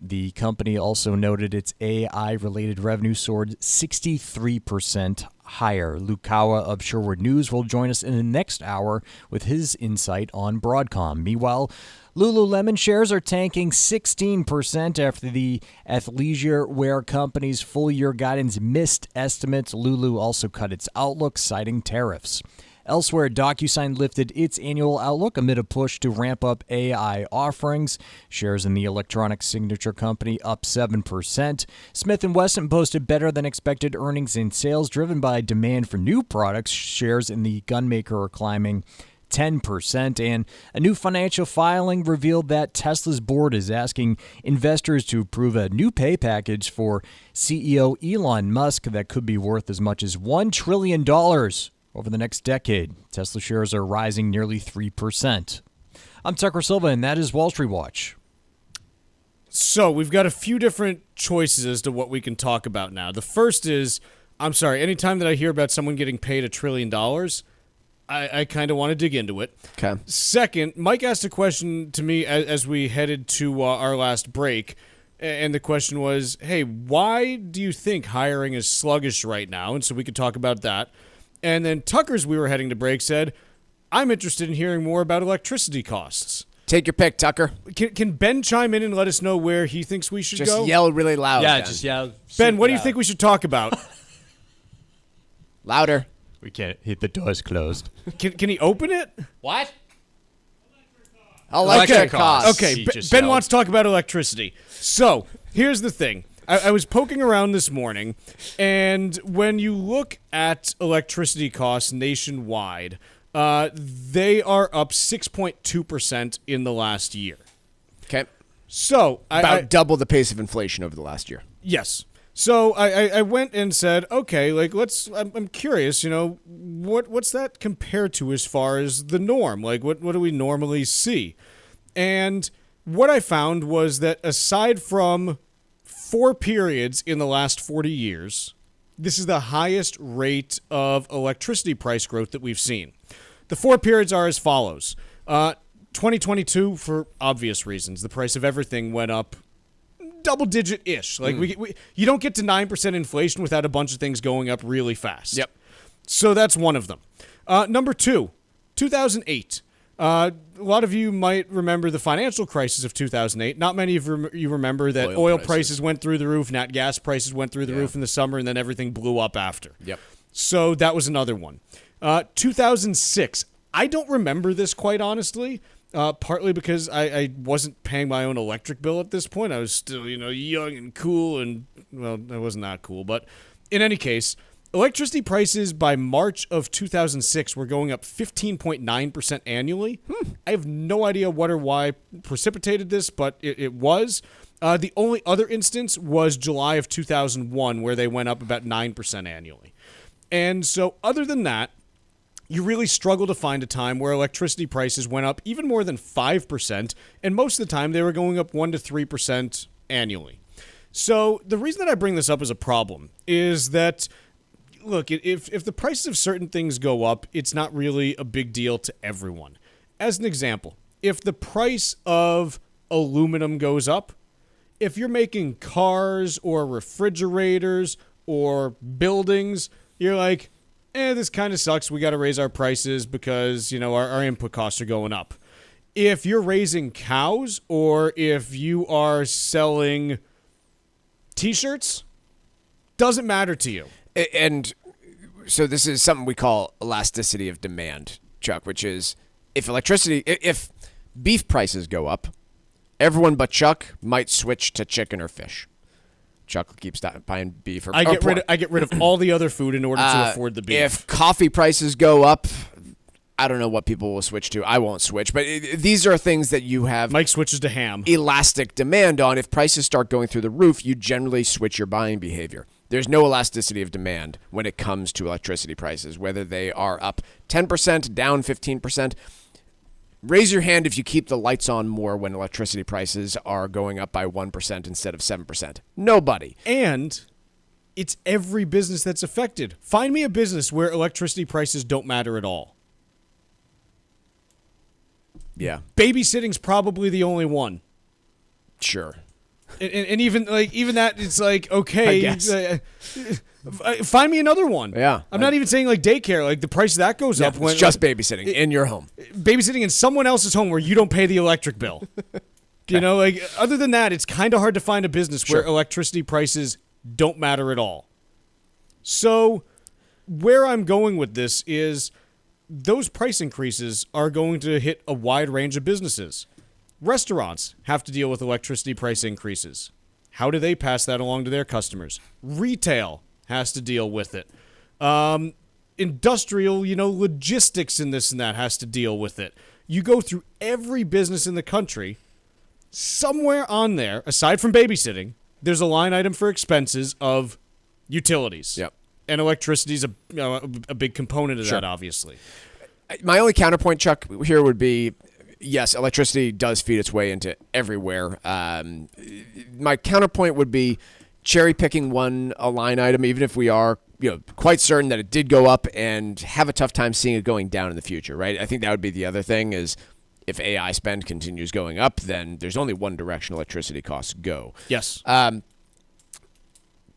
The company also noted its AI-related revenue soared 63% higher. Luke Kawa of Sherwood News will join us in the next hour with his insight on Broadcom. Meanwhile, Lululemon shares are tanking 16% after the athleisure wear company's full-year guidance missed estimates. Lulu also cut its outlook, citing tariffs. Elsewhere, DocuSign lifted its annual outlook amid a push to ramp up AI offerings. Shares in the electronic signature company up 7%. Smith & Wesson posted better than expected earnings and sales driven by demand for new products. Shares in the gunmaker are climbing 10%. And a new financial filing revealed that Tesla's board is asking investors to approve a new pay package for CEO Elon Musk that could be worth as much as $1 trillion over the next decade. Tesla shares are rising nearly 3%. I'm Tucker Silva, and that is Wall Street Watch. So we've got a few different choices as to what we can talk about now. The first is, I'm sorry, anytime that I hear about someone getting paid $1 trillion, I kind of want to dig into it. Okay. Second, Mike asked a question to me as we headed to our last break, and the question was, hey, why do you think hiring is sluggish right now? And so we could talk about that. And then Tucker's, we were heading to break, said, I'm interested in hearing more about electricity costs. Take your pick, Tucker. Can Ben chime in and let us know where he thinks we should go? Just yell really loud. Yeah, Ben. just yell. Ben, what do you think we should talk about? Louder. We can't. The door's closed. Can he open it? What? Electric costs. Okay, Ben wants to talk about electricity. So, here's the thing. I was poking around this morning, and when you look at electricity costs nationwide, they are up 6.2% in the last year. Okay. So about double the pace of inflation over the last year. Yes. So I went and said, okay, like I'm curious, what's that compared to as far as the norm? Like what do we normally see? And what I found was that aside from 4 periods in the last 40 years, this is the highest rate of electricity price growth that we've seen. The 4 periods are as follows. 2022, for obvious reasons, the price of everything went up double-digit-ish. Like you don't get to 9% inflation without a bunch of things going up really fast. Yep. So that's one of them. Number 2, 2008. A lot of you might remember the financial crisis of 2008. Not many of you remember that oil prices went through the roof, nat gas prices went through the roof in the summer, and then everything blew up after. Yep. So that was another one. 2006. I don't remember this quite honestly. partly because I wasn't paying my own electric bill at this point. I was still, young and cool, and, well, I wasn't that cool. But in any case, electricity prices by March of 2006 were going up 15.9% annually. I have no idea what or why precipitated this, but it was. The only other instance was July of 2001, where they went up about 9% annually. And so other than that, you really struggle to find a time where electricity prices went up even more than 5%, and most of the time they were going up 1 to 3% annually. So the reason that I bring this up as a problem is that, look, if the prices of certain things go up, it's not really a big deal to everyone. As an example, if the price of aluminum goes up, if you're making cars or refrigerators or buildings, you're like, this kind of sucks. We got to raise our prices because, our input costs are going up. If you're raising cows or if you are selling T-shirts, doesn't matter to you. And so this is something we call elasticity of demand, Chuck, which is if beef prices go up, everyone but Chuck might switch to chicken or fish. Chuck keeps buying beef or I get rid of all the other food in order to afford the beef. If coffee prices go up, I don't know what people will switch to. I won't switch, but these are things that you have. Mike switches to ham. Elastic demand on. If prices start going through the roof, you generally switch your buying behavior. There's no elasticity of demand when it comes to electricity prices, whether they are up 10%, down 15%. Raise your hand if you keep the lights on more when electricity prices are going up by 1% instead of 7%. Nobody. And it's every business that's affected. Find me a business where electricity prices don't matter at all. Yeah. Babysitting's probably the only one. Sure. And even that, it's like, okay. I guess. Find me another one. Yeah. I'm not even saying like daycare. Like the price of that goes up. It's just babysitting in your home. Babysitting in someone else's home where you don't pay the electric bill. Okay. Other than that, it's kind of hard to find a business where electricity prices don't matter at all. So where I'm going with this is those price increases are going to hit a wide range of businesses. Restaurants have to deal with electricity price increases. How do they pass that along to their customers? Retail has to deal with it. Industrial, logistics and this and that has to deal with it. You go through every business in the country, somewhere on there, aside from babysitting, there's a line item for expenses of utilities. Yep. And electricity is a big component of that, obviously. My only counterpoint, Chuck, here would be, yes, electricity does feed its way into everywhere. My counterpoint would be cherry-picking a line item, even if we are quite certain that it did go up, and have a tough time seeing it going down in the future, right? I think that would be the other thing is if AI spend continues going up, then there's only one direction electricity costs go. Yes.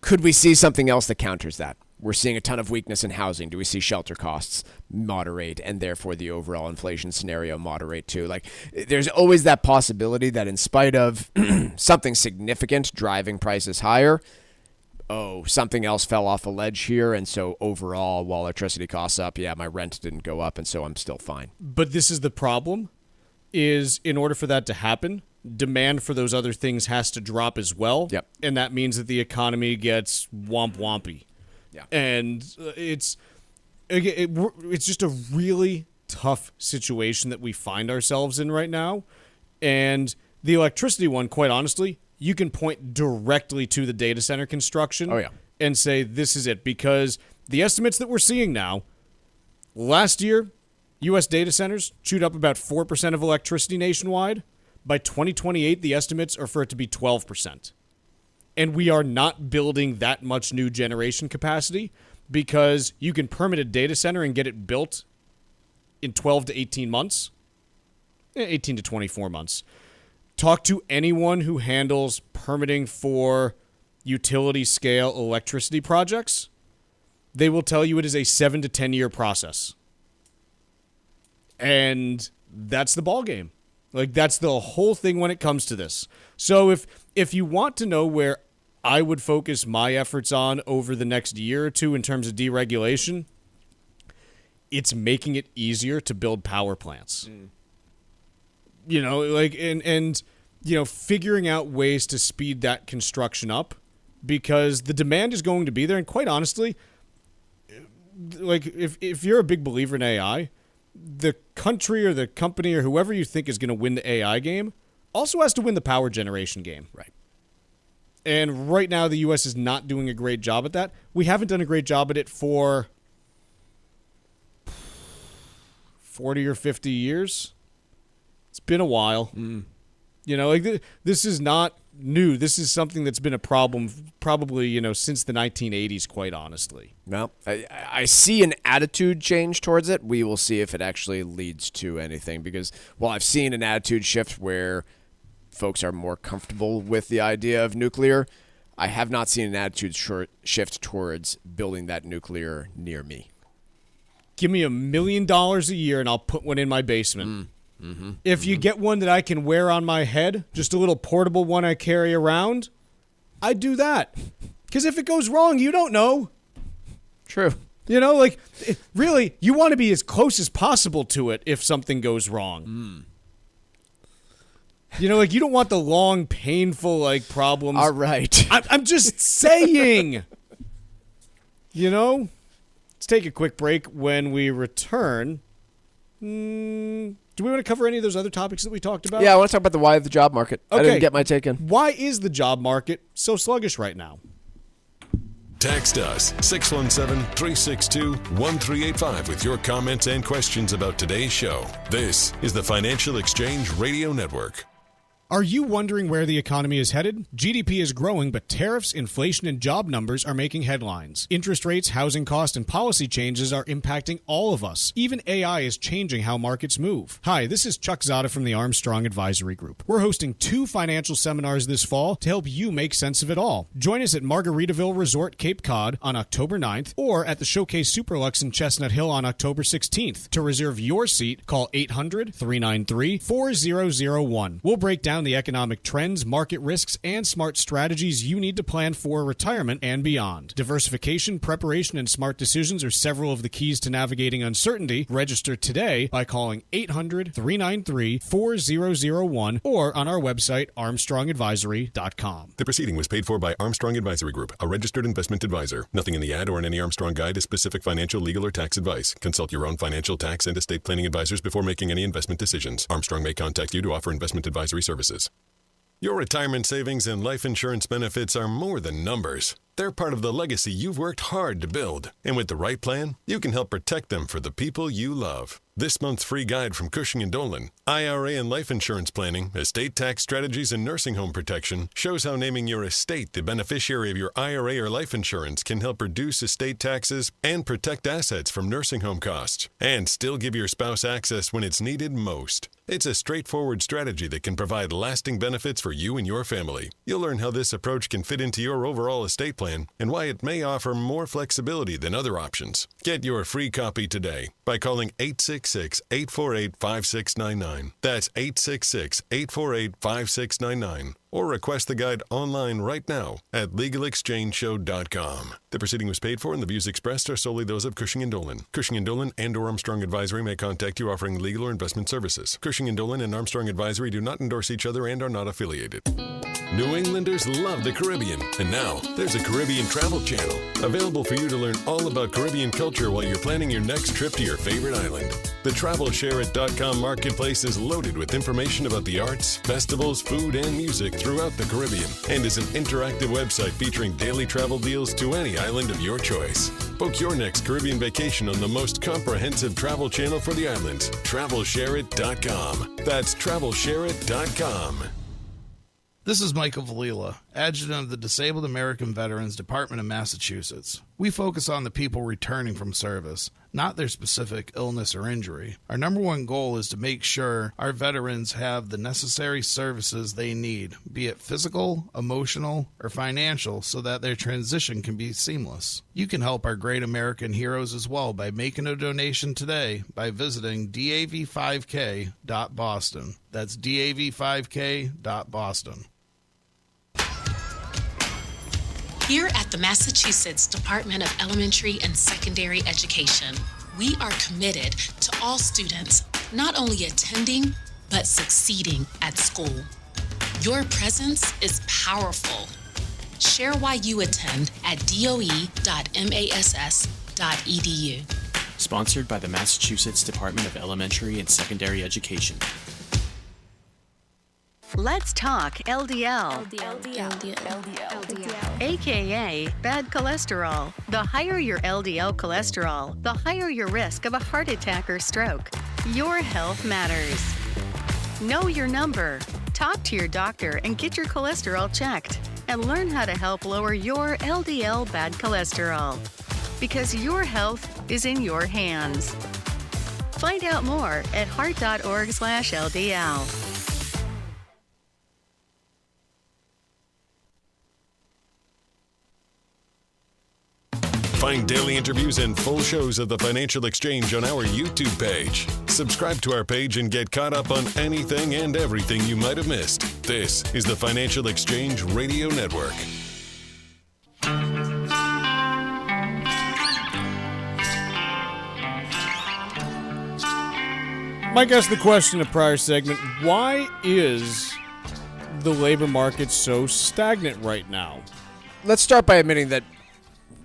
Could we see something else that counters that? We're seeing a ton of weakness in housing. Do we see shelter costs moderate and therefore the overall inflation scenario moderate too? Like, there's always that possibility that in spite of something significant driving prices higher, something else fell off a ledge here, and so overall, while electricity costs up, my rent didn't go up, and so I'm still fine. But this is the problem, is in order for that to happen, demand for those other things has to drop as well. Yep. And that means that the economy gets wompy. Yeah. And it's just a really tough situation that we find ourselves in right now. And the electricity one, quite honestly, you can point directly to the data center construction and say this is it. Because the estimates that we're seeing now, last year, U.S. data centers chewed up about 4% of electricity nationwide. By 2028, the estimates are for it to be 12%. And we are not building that much new generation capacity because you can permit a data center and get it built in 12 to 18 months, 18 to 24 months. Talk to anyone who handles permitting for utility scale electricity projects. They will tell you it is a 7 to 10 year process. And that's the ballgame. Like, that's the whole thing when it comes to this. So if you want to know where I would focus my efforts on over the next year or two in terms of deregulation, it's making it easier to build power plants. Figuring out ways to speed that construction up, because the demand is going to be there. And quite honestly, like if you're a big believer in AI, the country or the company or whoever you think is going to win the AI game also has to win the power generation game. Right. And right now, the U.S. is not doing a great job at that. We haven't done a great job at it for 40 or 50 years. It's been a while. This is not new. This is something that's been a problem probably, since the 1980s, quite honestly. Well, I see an attitude change towards it. We will see if it actually leads to anything, because while I've seen an attitude shift where folks are more comfortable with the idea of nuclear, I have not seen an attitude shift towards building that nuclear near me. Give me $1 million a year and I'll put one in my basement. If you get one that I can wear on my head, just a little portable one I carry around, I'd do that. Because if it goes wrong, you don't know. True. Really, you want to be as close as possible to it if something goes wrong. You don't want the long, painful, problems. All right. I'm just saying. Let's take a quick break. When we return, do we want to cover any of those other topics that we talked about? Yeah, I want to talk about the why of the job market. Okay. I didn't get my take in. Why is the job market so sluggish right now? Text us 617-362-1385 with your comments and questions about today's show. This is the Financial Exchange Radio Network. Are you wondering where the economy is headed? GDP is growing, but tariffs, inflation, and job numbers are making headlines. Interest rates, housing costs, and policy changes are impacting all of us. Even AI is changing how markets move. Hi, this is Chuck Zodda from the Armstrong Advisory Group. We're hosting 2 financial seminars this fall to help you make sense of it all. Join us at Margaritaville Resort, Cape Cod on October 9th or at the Showcase Superlux in Chestnut Hill on October 16th. To reserve your seat, call 800-393-4001. We'll break down the economic trends, market risks, and smart strategies you need to plan for retirement and beyond. Diversification, preparation, and smart decisions are several of the keys to navigating uncertainty. Register today by calling 800-393-4001 or on our website, armstrongadvisory.com. The proceeding was paid for by Armstrong Advisory Group, a registered investment advisor. Nothing in the ad or in any Armstrong guide is specific financial, legal, or tax advice. Consult your own financial, tax, and estate planning advisors before making any investment decisions. Armstrong may contact you to offer investment advisory services. Your retirement savings and life insurance benefits are more than numbers. They're part of the legacy you've worked hard to build. And with the right plan, you can help protect them for the people you love. This month's free guide from Cushing & Dolan, IRA and life insurance planning, estate tax strategies, and nursing home protection shows how naming your estate the beneficiary of your IRA or life insurance can help reduce estate taxes and protect assets from nursing home costs, and still give your spouse access when it's needed most. It's a straightforward strategy that can provide lasting benefits for you and your family. You'll learn how this approach can fit into your overall estate plan and why it may offer more flexibility than other options. Get your free copy today by calling 866-848-5699. That's 866-848-5699. Or request the guide online right now at LegalExchangeShow.com. The proceeding was paid for and the views expressed are solely those of Cushing & Dolan. Cushing & Dolan and or Armstrong Advisory may contact you offering legal or investment services. Cushing & Dolan and Armstrong Advisory do not endorse each other and are not affiliated. New Englanders love the Caribbean, and now there's a Caribbean travel channel available for you to learn all about Caribbean culture while you're planning your next trip to your favorite island. The TravelShareIt.com marketplace is loaded with information about the arts, festivals, food, and music throughout the Caribbean, and is an interactive website featuring daily travel deals to any island of your choice. Book your next Caribbean vacation on the most comprehensive travel channel for the islands, TravelShareIt.com. That's TravelShareIt.com. This is Michael Valila, Adjutant of the Disabled American Veterans Department of Massachusetts. We focus on the people returning from service, not their specific illness or injury. Our number one goal is to make sure our veterans have the necessary services they need, be it physical, emotional, or financial, so that their transition can be seamless. You can help our great American heroes as well by making a donation today by visiting dav5k.boston. That's dav5k.boston. Here at the Massachusetts Department of Elementary and Secondary Education, we are committed to all students not only attending, but succeeding at school. Your presence is powerful. Share why you attend at doe.mass.edu. Sponsored by the Massachusetts Department of Elementary and Secondary Education. Let's talk LDL. AKA bad cholesterol. The higher your LDL cholesterol, the higher your risk of a heart attack or stroke. Your health matters. Know your number. Talk to your doctor and get your cholesterol checked. And learn how to help lower your LDL bad cholesterol. Because your health is in your hands. Find out more at heart.org/LDL. Find daily interviews and full shows of the Financial Exchange on our YouTube page. Subscribe to our page and get caught up on anything and everything you might have missed. This is the Financial Exchange Radio Network. Mike asked the question in a prior segment, why is the labor market so stagnant right now? Let's start by admitting that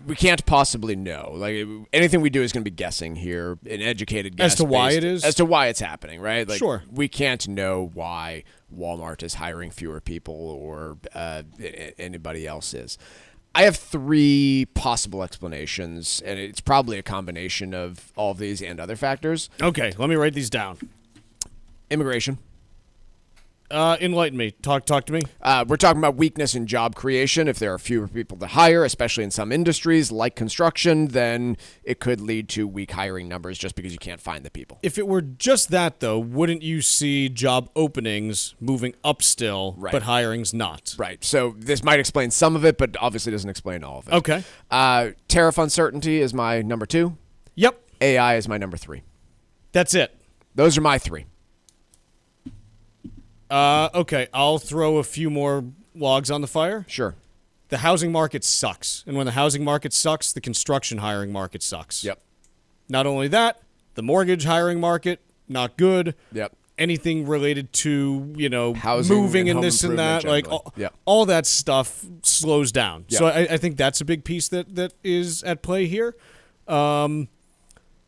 we can't possibly know. Like, anything we do is going to be guessing here, an educated guess. As to why it is? As to why it's happening, right? Like, sure. We can't know why Walmart is hiring fewer people or anybody else is. I have three possible explanations, and it's probably a combination of all of these and other factors. Okay, let me write these down. Immigration. Enlighten me. Talk to me. We're talking about weakness in job creation. If there are fewer people to hire, especially in some industries like construction, then it could lead to weak hiring numbers just because you can't find the people. If it were just that, though, wouldn't you see job openings moving up still, right, but hiring's not? Right. So this might explain some of it, but obviously doesn't explain all of it. Okay. Tariff uncertainty is my number 2. Yep. AI is my number 3. That's it. Those are my 3. Okay, I'll throw a few more logs on the fire. Sure. The housing market sucks. And when the housing market sucks, the construction hiring market sucks. Yep. Not only that, the mortgage hiring market, not good. Yep. Anything related to, housing moving and home this and that, improvement like all that stuff slows down. Yep. So I think that's a big piece that is at play here. I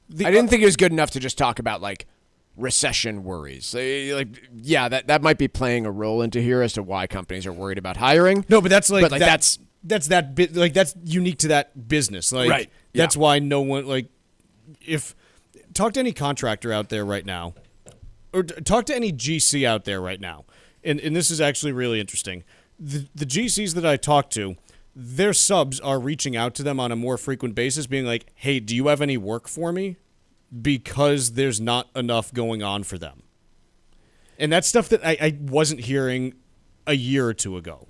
didn't think it was good enough to just talk about, like, recession worries. That might be playing a role into here as to why companies are worried about hiring. No, but that's that's unique to that business. Like, right. That's why no one, if talk to any contractor out there right now, or talk to any GC out there right now, and this is actually really interesting. The GCs that I talk to, their subs are reaching out to them on a more frequent basis, being like, "Hey, do you have any work for me?" Because there's not enough going on for them. And that's stuff that I wasn't hearing a year or two ago.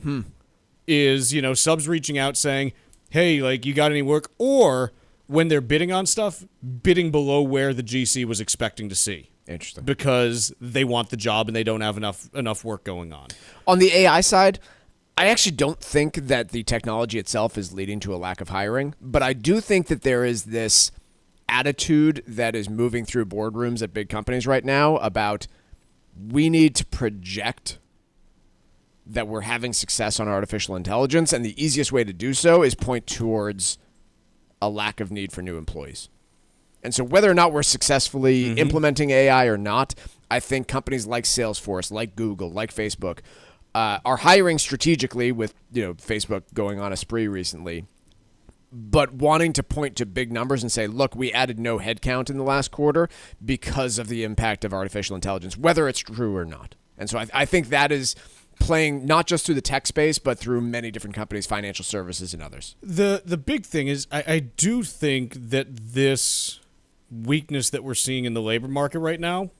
Is, subs reaching out saying, hey, you got any work? Or when they're bidding on stuff, bidding below where the GC was expecting to see. Interesting. Because they want the job and they don't have enough work going on. On the AI side, I actually don't think that the technology itself is leading to a lack of hiring, but I do think that there is this attitude that is moving through boardrooms at big companies right now about we need to project that we're having success on artificial intelligence, and the easiest way to do so is point towards a lack of need for new employees. And so whether or not we're successfully implementing AI or not, I think companies like Salesforce, like Google, like Facebook are hiring strategically with Facebook going on a spree recently, but wanting to point to big numbers and say, look, we added no headcount in the last quarter because of the impact of artificial intelligence, whether it's true or not. And so I think that is playing not just through the tech space, but through many different companies, financial services and others. The big thing is I do think that this weakness that we're seeing in the labor market right now,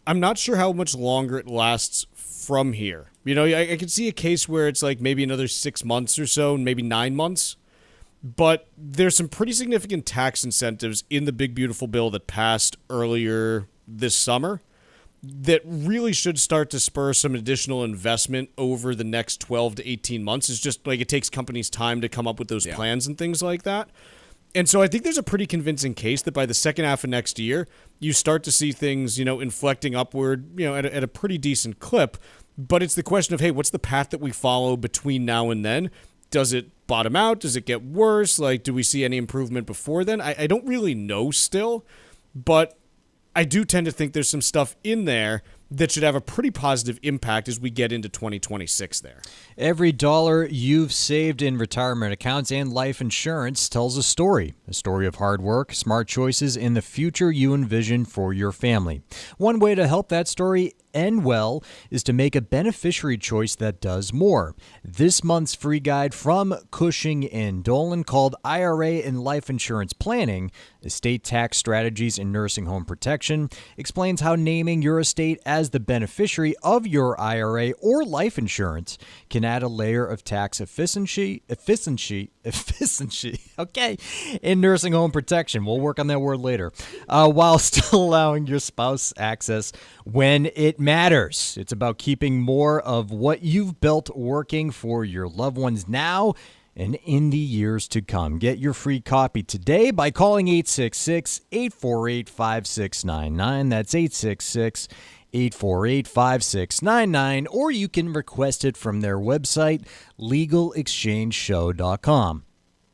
I'm not sure how much longer it lasts from here. I could see a case where it's like maybe another 6 months or so, maybe 9 months. But there's some pretty significant tax incentives in the Big Beautiful Bill that passed earlier this summer that really should start to spur some additional investment over the next 12 to 18 months. It's just it takes companies time to come up with those plans and things like that. And so I think there's a pretty convincing case that by the second half of next year, you start to see things, inflecting upward, at a pretty decent clip. But it's the question of, hey, what's the path that we follow between now and then? Does it bottom out? Does it get worse? Like, do we see any improvement before then? I don't really know still, but I do tend to think there's some stuff in there that should have a pretty positive impact as we get into 2026 there. Every dollar you've saved in retirement accounts and life insurance tells a story of hard work, smart choices, and the future you envision for your family. One way to help that story end well is to make a beneficiary choice that does more. This month's free guide from Cushing & Dolan, called IRA and Life Insurance Planning, Estate Tax Strategies and Nursing Home Protection, explains how naming your estate as the beneficiary of your IRA or life insurance can add a layer of tax efficiency, okay, in nursing home protection. We'll work on that word later, while still allowing your spouse access when it matters. It's about keeping more of what you've built working for your loved ones now and in the years to come. Get your free copy today by calling 866-848-5699. That's 848-5699, or you can request it from their website, legalexchangeshow.com.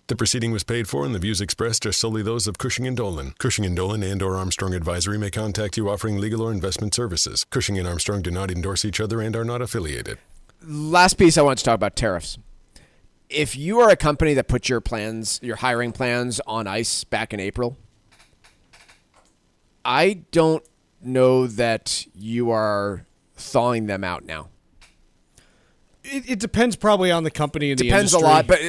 The proceeding was paid for, and the views expressed are solely those of Cushing & Dolan. Cushing & Dolan and/or Armstrong Advisory may contact you offering legal or investment services. Cushing & Armstrong do not endorse each other and are not affiliated. Last piece I want to talk about, tariffs. If you are a company that put your hiring plans on ice back in April, I don't know that you are thawing them out now. It depends probably on the company and the industry. Depends a lot, but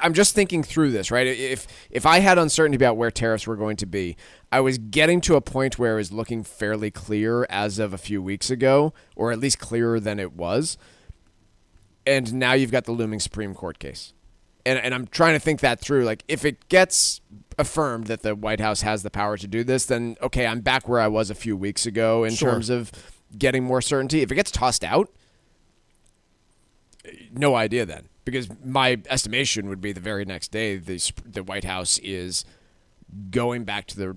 I'm just thinking through this, right? If I had uncertainty about where tariffs were going to be, I was getting to a point where it was looking fairly clear as of a few weeks ago, or at least clearer than it was. And now you've got the looming Supreme Court case. And I'm trying to think that through. Like, if it gets affirmed that the White House has the power to do this, then, okay, I'm back where I was a few weeks ago in terms of getting more certainty. If it gets tossed out, no idea then. Because my estimation would be the very next day the White House is going back to the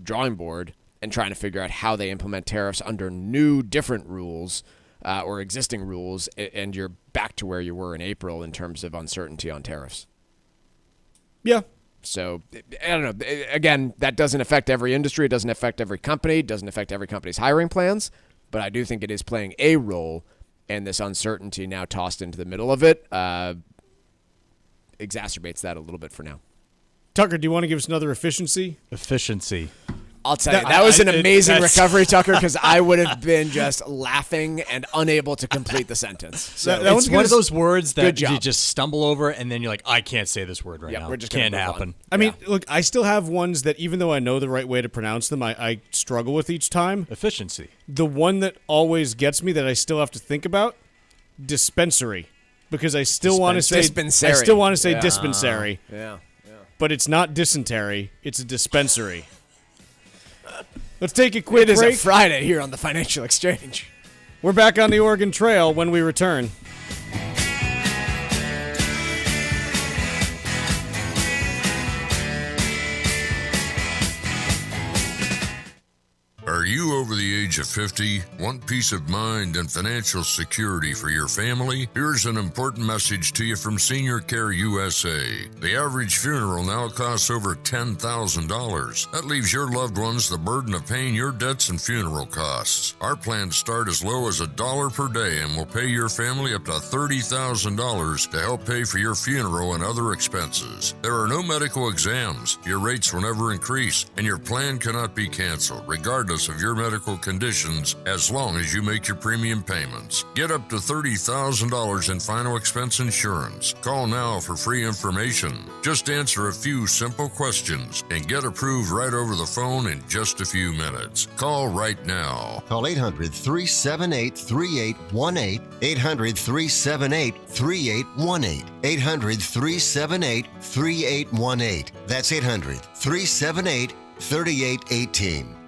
drawing board and trying to figure out how they implement tariffs under new, different rules or existing rules, and you're back to where you were in April in terms of uncertainty on tariffs. Yeah. So, I don't know. Again, that doesn't affect every industry. It doesn't affect every company. It doesn't affect every company's hiring plans. But I do think it is playing a role, and this uncertainty now tossed into the middle of it exacerbates that a little bit for now. Tucker, do you want to give us another efficiency? Efficiency. I'll tell you, that was an amazing recovery, Tucker, because I would have been just laughing and unable to complete the sentence. So it's one of those words that you just stumble over, and then you're like, I can't say this word right now. We're just can't happen. I mean, look, I still have ones that even though I know the right way to pronounce them, I struggle with each time. Efficiency. The one that always gets me that I still have to think about, dispensary, because I still want to say dispensary. I still want to say dispensary. Yeah. But it's not dysentery, it's a dispensary. Let's take a quick break. It is a Friday here on the Financial Exchange. We're back on the Oregon Trail when we return. Are you over the age of 50? Want peace of mind and financial security for your family? Here's an important message to you from Senior Care USA. The average funeral now costs over $10,000. That leaves your loved ones the burden of paying your debts and funeral costs. Our plans start as low as $1 per day and will pay your family up to $30,000 to help pay for your funeral and other expenses. There are no medical exams. Your rates will never increase, and your plan cannot be canceled, regardless of your medical conditions, as long as you make your premium payments. Get up to $30,000 in final expense insurance. Call now for free information. Just answer a few simple questions and get approved right over the phone in just a few minutes. Call right now. Call 800-378-3818. 800-378-3818. 800-378-3818. That's 800-378-3818.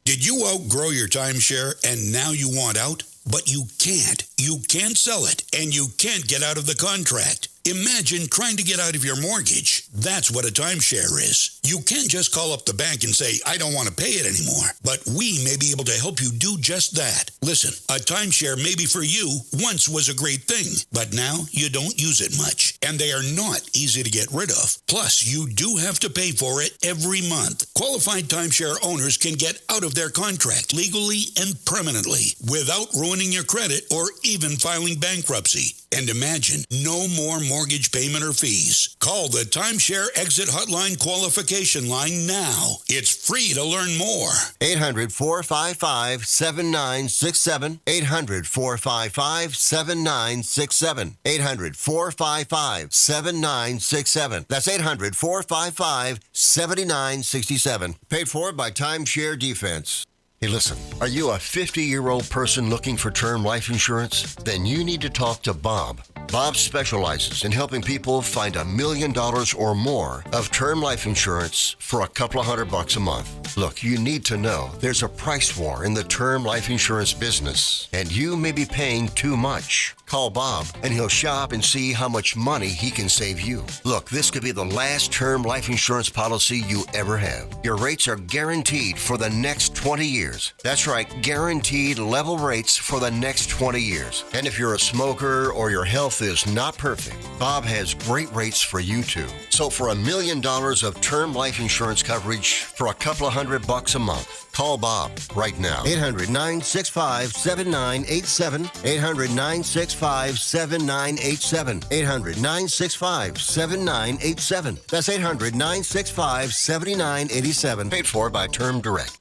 Did you outgrow your timeshare and now you want out? But you can't. you can't sell it, and you can't get out of the contract. Imagine trying to get out of your mortgage. That's what a timeshare is. You can't just call up the bank and say, I don't want to pay it anymore. But we may be able to help you do just that. Listen, a timeshare maybe for you once was a great thing, but now you don't use it much. And they are not easy to get rid of. Plus, you do have to pay for it every month. Qualified timeshare owners can get out of their contract legally and permanently without ruining your credit or even filing bankruptcy. And imagine, no more mortgage payment or fees. Call the Timeshare Exit Hotline qualification line now. It's free to learn more. 800-455-7967. 800-455-7967. 800-455-7967. That's 800-455-7967. Paid for by Timeshare Defense. Hey, listen, are you a 50-year-old person looking for term life insurance? Then you need to talk to Bob. Bob specializes in helping people find $1 million or more of term life insurance for a couple of $100 a month. Look, you need to know there's a price war in the term life insurance business, and you may be paying too much. Call Bob, and he'll shop and see how much money he can save you. Look, this could be the last term life insurance policy you ever have. Your rates are guaranteed for the next 20 years. That's right, guaranteed level rates for the next 20 years. And if you're a smoker or your health is not perfect, Bob has great rates for you too. So for $1 million of term life insurance coverage for a couple of $100 a month, call Bob right now. 800-965-7987. 800-965-7987. 800-965-7987. That's 800-965-7987. Paid for by Term Direct.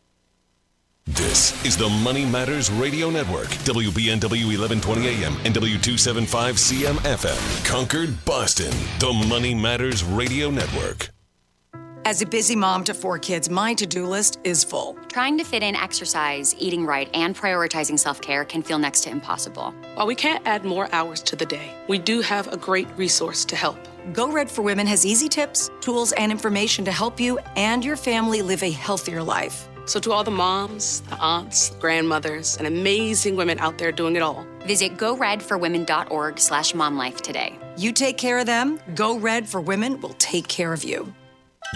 This is the Money Matters Radio Network, WBNW 1120 AM and W275 CM FM. Concord, Boston, the Money Matters Radio Network. As a busy mom to 4 kids, my to-do list is full. Trying to fit in exercise, eating right, and prioritizing self-care can feel next to impossible. While we can't add more hours to the day, we do have a great resource to help. Go Red for Women has easy tips, tools, and information to help you and your family live a healthier life. So to all the moms, the aunts, grandmothers, and amazing women out there doing it all, visit goredforwomen.org/momlife today. You take care of them, Go Red for Women will take care of you.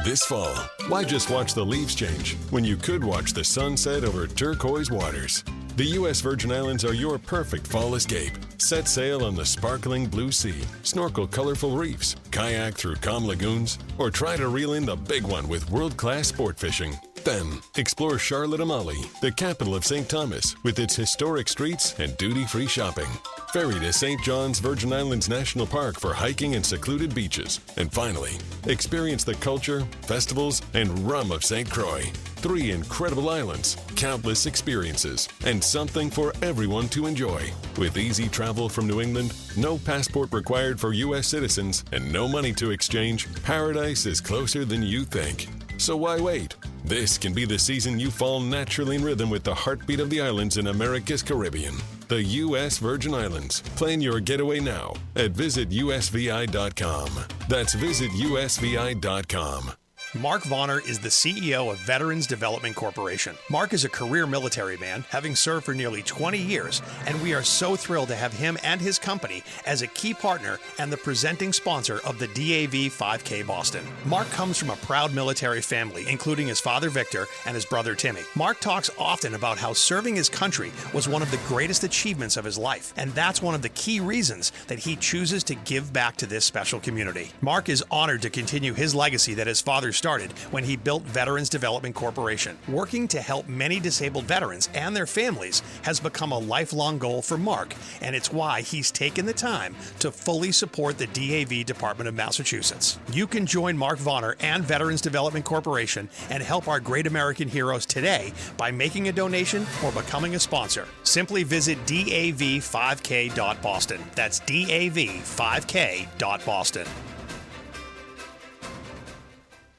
This fall, why just watch the leaves change when you could watch the sunset over turquoise waters? The U.S. Virgin Islands are your perfect fall escape. Set sail on the sparkling blue sea, snorkel colorful reefs, kayak through calm lagoons, or try to reel in the big one with world-class sport fishing. Then, explore Charlotte Amalie, the capital of St. Thomas, with its historic streets and duty-free shopping. Ferry to St. John's Virgin Islands National Park for hiking and secluded beaches. And finally, experience the culture, festivals, and rum of St. Croix. 3 incredible islands, countless experiences, and something for everyone to enjoy. With easy travel from New England, no passport required for U.S. citizens, and no money to exchange, paradise is closer than you think. So why wait? This can be the season you fall naturally in rhythm with the heartbeat of the islands in America's Caribbean. The U.S. Virgin Islands. Plan your getaway now at visitusvi.com. That's visitusvi.com. Mark Vonner is the CEO of Veterans Development Corporation. Mark is a career military man, having served for nearly 20 years, and we are so thrilled to have him and his company as a key partner and the presenting sponsor of the DAV 5K Boston. Mark comes from a proud military family, including his father Victor and his brother Timmy. Mark talks often about how serving his country was one of the greatest achievements of his life, and that's one of the key reasons that he chooses to give back to this special community. Mark is honored to continue his legacy that his father started when he built Veterans Development Corporation. Working to help many disabled veterans and their families has become a lifelong goal for Mark, and it's why he's taken the time to fully support the DAV Department of Massachusetts. You can join Mark Vonner and Veterans Development Corporation and help our great American heroes today by making a donation or becoming a sponsor. Simply visit dav5k.boston. That's dav5k.boston.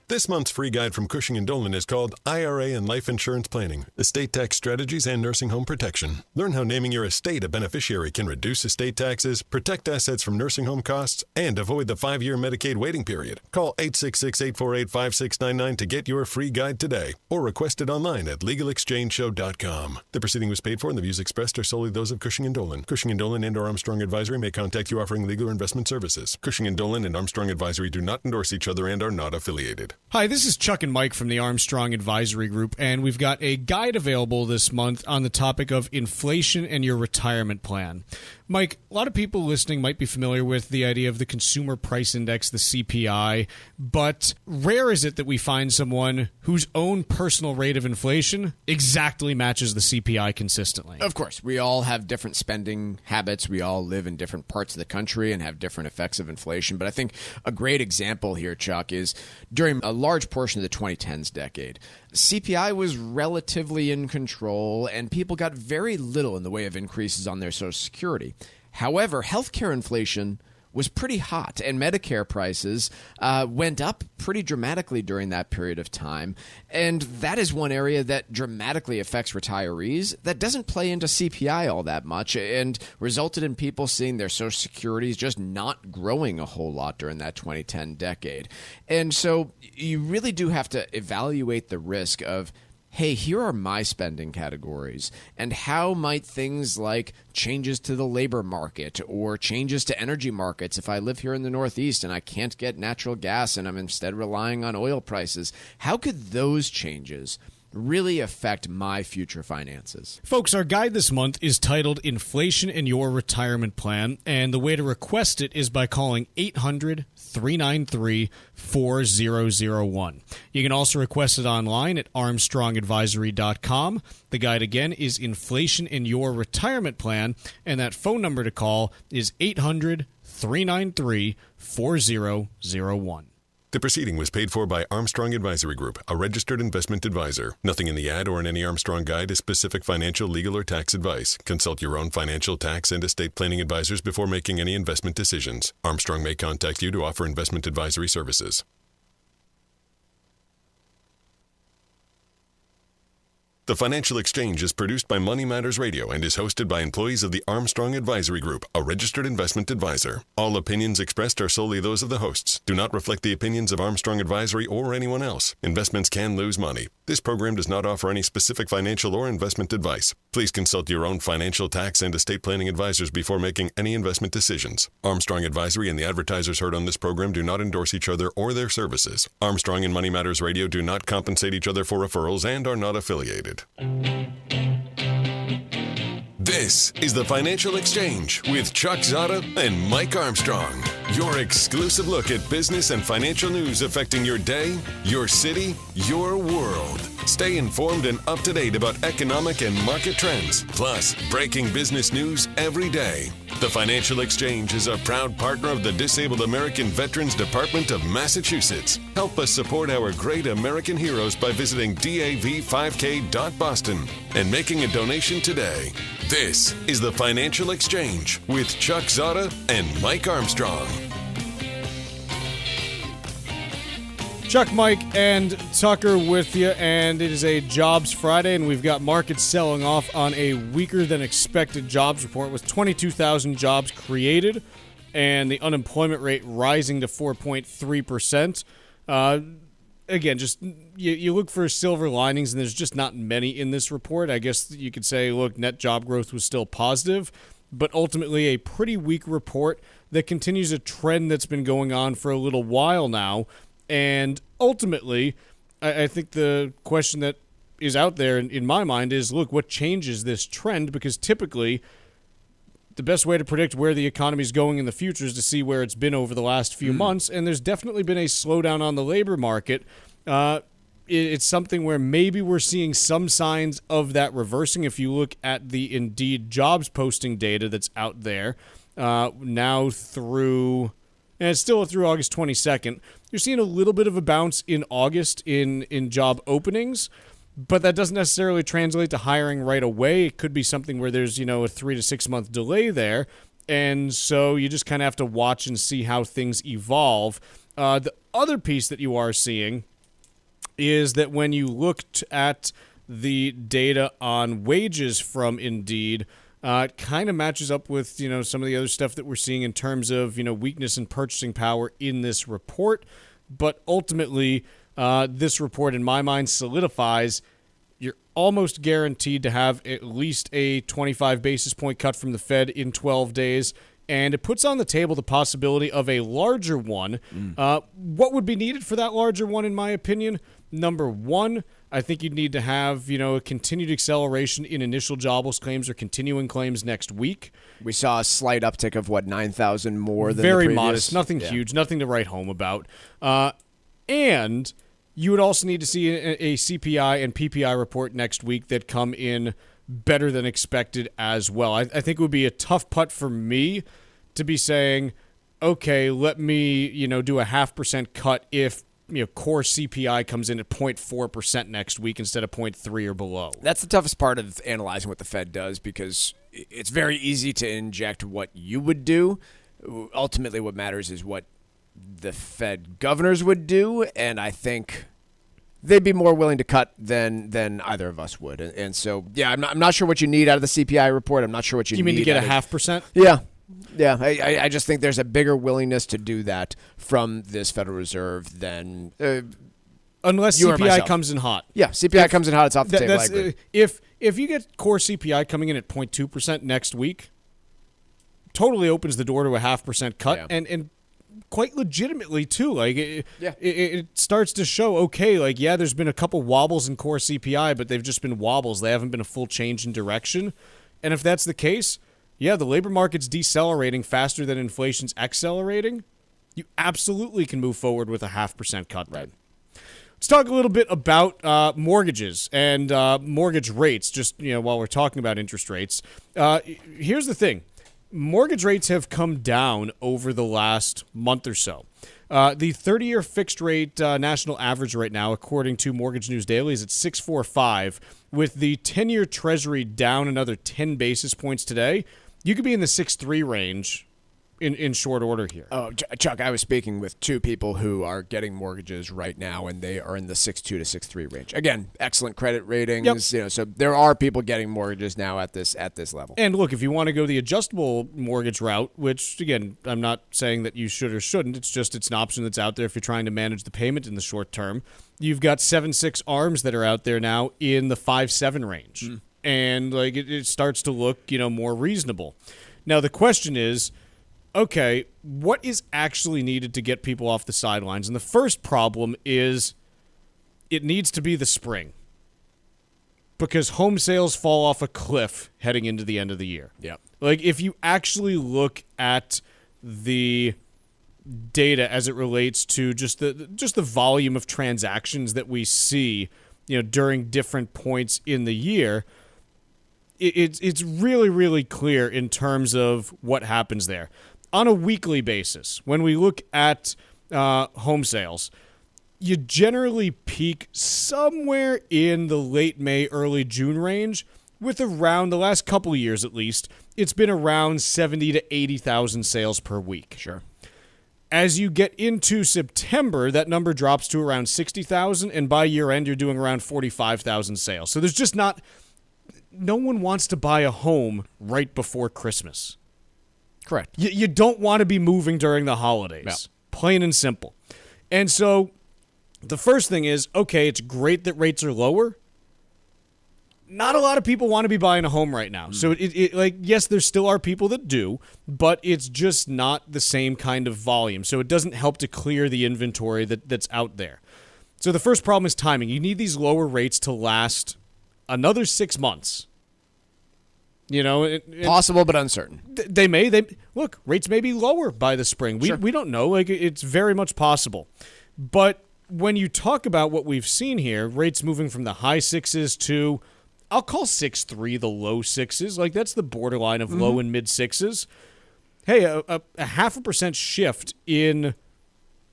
This month's free guide from Cushing & Dolan is called IRA and Life Insurance Planning, Estate Tax Strategies and Nursing Home Protection. Learn how naming your estate a beneficiary can reduce estate taxes, protect assets from nursing home costs, and avoid the 5-year Medicaid waiting period. Call 866-848-5699 to get your free guide today, or request it online at LegalExchangeShow.com. The proceeding was paid for and the views expressed are solely those of Cushing & Dolan. Cushing & Dolan and or Armstrong Advisory may contact you offering legal or investment services. Cushing & Dolan and Armstrong Advisory do not endorse each other and are not affiliated. Hi, this is Chuck and Mike from the Armstrong Advisory Group, and we've got a guide available this month on the topic of inflation and your retirement plan. Mike, a lot of people listening might be familiar with the idea of the Consumer Price Index, the CPI, but rare is it that we find someone whose own personal rate of inflation exactly matches the CPI consistently. Of course, we all have different spending habits. We all live in different parts of the country and have different effects of inflation. But I think a great example here, Chuck, is during a large portion of the 2010s decade, CPI was relatively in control, and people got very little in the way of increases on their Social Security. However, healthcare inflation was pretty hot, and Medicare prices went up pretty dramatically during that period of time. And that is one area that dramatically affects retirees that doesn't play into CPI all that much and resulted in people seeing their Social Securities just not growing a whole lot during that 2010 decade. And so you really do have to evaluate the risk of, hey, here are my spending categories, and how might things like changes to the labor market or changes to energy markets, if I live here in the Northeast and I can't get natural gas and I'm instead relying on oil prices, how could those changes really affect my future finances? Folks, our guide this month is titled Inflation in Your Retirement Plan, and the way to request it is by calling 800-393-4001. You can also request it online at armstrongadvisory.com. The guide again is Inflation in Your Retirement Plan, and that phone number to call is 800-393-4001. The proceeding was paid for by Armstrong Advisory Group, a registered investment advisor. Nothing in the ad or in any Armstrong guide is specific financial, legal, or tax advice. Consult your own financial, tax, and estate planning advisors before making any investment decisions. Armstrong may contact you to offer investment advisory services. The Financial Exchange is produced by Money Matters Radio and is hosted by employees of the Armstrong Advisory Group, a registered investment advisor. All opinions expressed are solely those of the hosts, do not reflect the opinions of Armstrong Advisory or anyone else. Investments can lose money. This program does not offer any specific financial or investment advice. Please consult your own financial, tax, and estate planning advisors before making any investment decisions. Armstrong Advisory and the advertisers heard on this program do not endorse each other or their services. Armstrong and Money Matters Radio do not compensate each other for referrals and are not affiliated. This is the Financial Exchange with Chuck Zodda and Mike Armstrong. Your exclusive look at business and financial news affecting your day, your city, your world. Stay informed and up to date about economic and market trends, plus breaking business news every day. The Financial Exchange is a proud partner of the Disabled American Veterans Department of Massachusetts. Help us support our great American heroes by visiting dav5k.boston and making a donation today. This is the Financial Exchange with Chuck Zodda and Mike Armstrong. Chuck, Mike, and Tucker with you, and it is a Jobs Friday, and we've got markets selling off on a weaker-than-expected jobs report with 22,000 jobs created and the unemployment rate rising to 4.3%. Again, just you look for silver linings, and there's just not many in this report. I guess you could say, look, net job growth was still positive, but ultimately a pretty weak report that continues a trend that's been going on for a little while now. And ultimately, I think the question that is out there in my mind is, look, what changes this trend? Because typically, the best way to predict where the economy is going in the future is to see where it's been over the last few months. And there's definitely been a slowdown on the labor market. It's something where maybe we're seeing some signs of that reversing. If you look at the Indeed jobs posting data that's out there now through... and it's still through August 22nd. You're seeing a little bit of a bounce in August in job openings, but that doesn't necessarily translate to hiring right away. It could be something where there's, a 3 to 6 month delay there. And so you just kind of have to watch and see how things evolve. The other piece that you are seeing is that when you looked at the data on wages from Indeed, it kind of matches up with, some of the other stuff that we're seeing in terms of, weakness in purchasing power in this report. But ultimately, this report, in my mind, solidifies you're almost guaranteed to have at least a 25 basis point cut from the Fed in 12 days. And it puts on the table the possibility of a larger one. What would be needed for that larger one, in my opinion? Number one, I think you'd need to have, a continued acceleration in initial jobless claims or continuing claims next week. We saw a slight uptick of, 9,000 more than Very the previous? modest, nothing huge, nothing to write home about. And you would also need to see a CPI and PPI report next week that come in better than expected as well. I think it would be a tough putt for me to be saying, okay, let me, do a 0.5% cut if core CPI comes in at 0.4% next week instead of 0.3 or below. That's the toughest part of analyzing what the Fed does, because it's very easy to inject what you would do. Ultimately, what matters is what the Fed governors would do, and I think they'd be more willing to cut than either of us would. And so, yeah, I'm not sure what you need out of the CPI report. I'm not sure what you need. You mean to get a 0.5%? Yeah. Yeah, I just think there's a bigger willingness to do that from this Federal Reserve than unless CPI comes in hot. Yeah, CPI comes in hot. It's off the table. I agree. If you get core CPI coming in at 0.2% next week, totally opens the door to a 0.5% cut, and quite legitimately too. Like it starts to show, okay, there's been a couple wobbles in core CPI, but they've just been wobbles. They haven't been a full change in direction. And if that's the case, the labor market's decelerating faster than inflation's accelerating. You absolutely can move forward with a 0.5% cut. Right. Let's talk a little bit about mortgages and mortgage rates, just while we're talking about interest rates. Here's the thing. Mortgage rates have come down over the last month or so. The 30-year fixed rate national average right now, according to Mortgage News Daily, is at 6.45, with the 10-year Treasury down another 10 basis points today. You could be in the 6.3 range in short order here. Oh, Chuck, I was speaking with two people who are getting mortgages right now, and they are in the 6.2 to 6.3 range. Again, excellent credit ratings. Yep. So there are people getting mortgages now at this level. And look, if you want to go the adjustable mortgage route, which again, I'm not saying that you should or shouldn't. It's an option that's out there if you're trying to manage the payment in the short term. You've got 7/6 ARMs that are out there now in the 5.7 range, and it starts to look more reasonable. Now the question is, okay, what is actually needed to get people off the sidelines? And the first problem is it needs to be the spring, because home sales fall off a cliff heading into the end of the year. Yeah. If you actually look at the data as it relates to just the volume of transactions that we see, during different points in the year, it's really, really clear in terms of what happens there. On a weekly basis, when we look at home sales, you generally peak somewhere in the late May, early June range, with around, the last couple of years at least, it's been around 70 to 80,000 sales per week. Sure. As you get into September, that number drops to around 60,000, and by year end, you're doing around 45,000 sales. So there's just no one wants to buy a home right before Christmas. Correct. You don't want to be moving during the holidays. No. Plain and simple. And so the first thing is, okay, it's great that rates are lower. Not a lot of people want to be buying a home right now. So yes, there still are people that do, but it's just not the same kind of volume. So it doesn't help to clear the inventory that's out there. So the first problem is timing. You need these lower rates to last another 6 months. Possible but uncertain. Look, rates may be lower by the spring. We don't know. It's very much possible. But when you talk about what we've seen here, rates moving from the high sixes to, I'll call 6.3 the low sixes. That's the borderline of low and mid sixes. Hey, a 0.5% shift in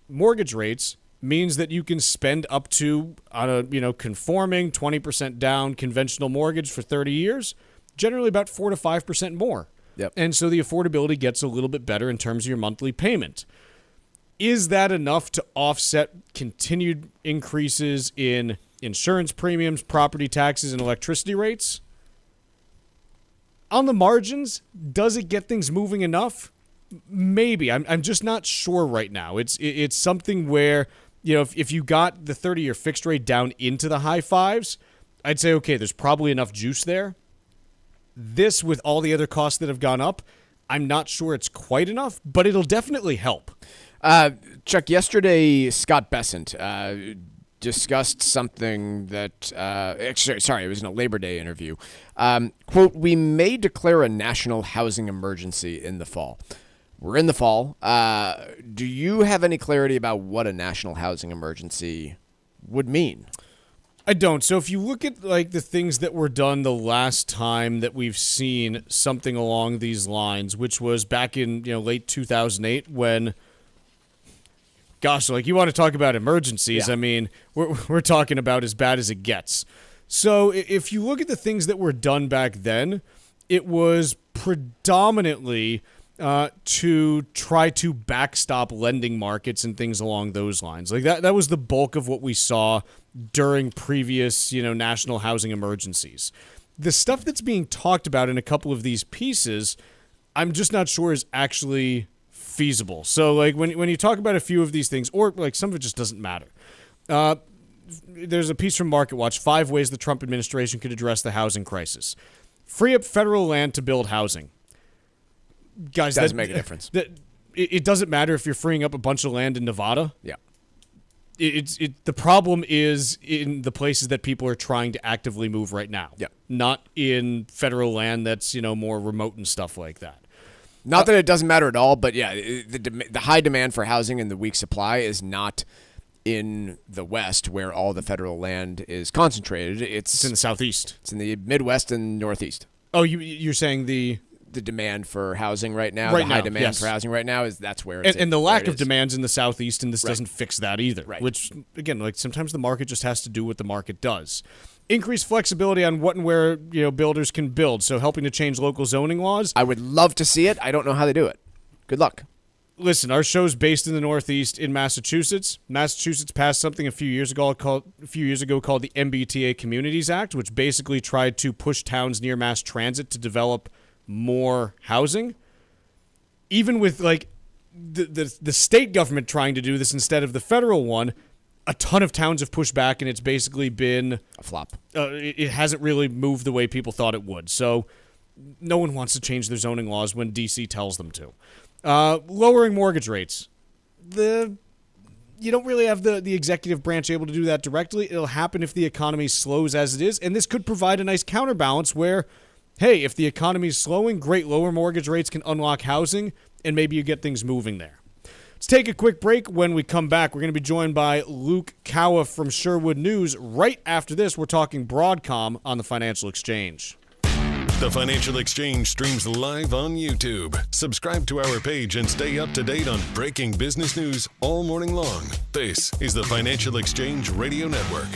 mortgage rates means that you can spend up to, on a conforming 20% down conventional mortgage for 30 years, generally about 4 to 5% more. Yep. And so the affordability gets a little bit better in terms of your monthly payment. Is that enough to offset continued increases in insurance premiums, property taxes, and electricity rates? On the margins, does it get things moving enough? Maybe. I'm just not sure right now. It's something where, if you got the 30-year fixed rate down into the high fives, I'd say, okay, there's probably enough juice there. This, with all the other costs that have gone up, I'm not sure it's quite enough, but it'll definitely help. Chuck, yesterday, Scott Bessent discussed something that, it was in a Labor Day interview. Quote, "We may declare a national housing emergency in the fall." We're in the fall. Do you have any clarity about what a national housing emergency would mean? I don't. So if you look at the things that were done the last time that we've seen something along these lines, which was back in late 2008 when, gosh, you want to talk about emergencies? Yeah. I mean, we're talking about as bad as it gets. So if you look at the things that were done back then, it was predominantly to try to backstop lending markets and things along those lines. That was the bulk of what we saw during previous, national housing emergencies. The stuff that's being talked about in a couple of these pieces, I'm just not sure is actually feasible. So when you talk about a few of these things, or some of it just doesn't matter. There's a piece from MarketWatch, 5 ways the Trump administration could address the housing crisis. Free up federal land to build housing. Guys, doesn't make a difference. It doesn't matter if you're freeing up a bunch of land in Nevada. Yeah. The problem is in the places that people are trying to actively move right now. Yeah. Not in federal land that's, more remote and stuff like that. Not that it doesn't matter at all, but yeah, the high demand for housing and the weak supply is not in the West where all the federal land is concentrated. It's in the Southeast. It's in the Midwest and Northeast. Oh, you're saying the demand for housing right now, the high demand for housing right now that's where it's and the lack of demands in the Southeast, and this Right. doesn't fix that either. Right. Which, again, sometimes the market just has to do what the market does. Increase flexibility on what and where builders can build, so helping to change local zoning laws. I would love to see it. I don't know how they do it. Good luck. Listen, our show's based in the Northeast in Massachusetts. Massachusetts passed something a few years ago called the MBTA Communities Act, which basically tried to push towns near mass transit to develop more housing. Even with the state government trying to do this instead of the federal one, a ton of towns have pushed back, and it's basically been a flop. It hasn't really moved the way people thought it would. So no one wants to change their zoning laws when DC tells them to. Lowering mortgage rates. You don't really have the executive branch able to do that directly. It'll happen if the economy slows as it is, and this could provide a nice counterbalance where, hey, if the economy is slowing, great, lower mortgage rates can unlock housing, and maybe you get things moving there. Let's take a quick break. When we come back, we're going to be joined by Luke Cowa from Sherwood News. Right after this, we're talking Broadcom on the Financial Exchange. The Financial Exchange streams live on YouTube. Subscribe to our page and stay up to date on breaking business news all morning long. This is the Financial Exchange Radio Network.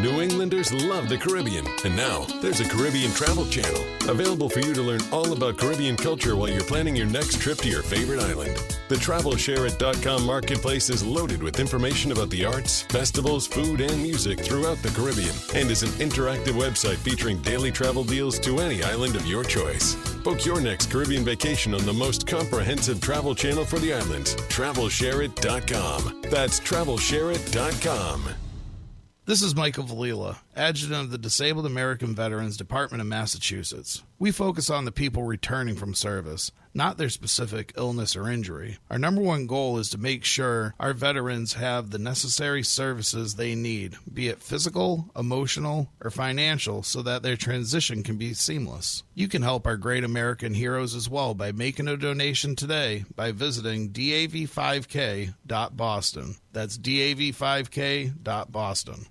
New Englanders love the Caribbean, and now there's a Caribbean travel channel available for you to learn all about Caribbean culture while you're planning your next trip to your favorite island. The TravelShareIt.com marketplace is loaded with information about the arts, festivals, food, and music throughout the Caribbean, and is an interactive website featuring daily travel deals to any island of your choice. Book your next Caribbean vacation on the most comprehensive travel channel for the islands, TravelShareIt.com. That's TravelShareIt.com. This is Michael Valila, Adjutant of the Disabled American Veterans Department of Massachusetts. We focus on the people returning from service, not their specific illness or injury. Our number one goal is to make sure our veterans have the necessary services they need, be it physical, emotional, or financial, so that their transition can be seamless. You can help our great American heroes as well by making a donation today by visiting dav5k.boston. That's dav5k.boston.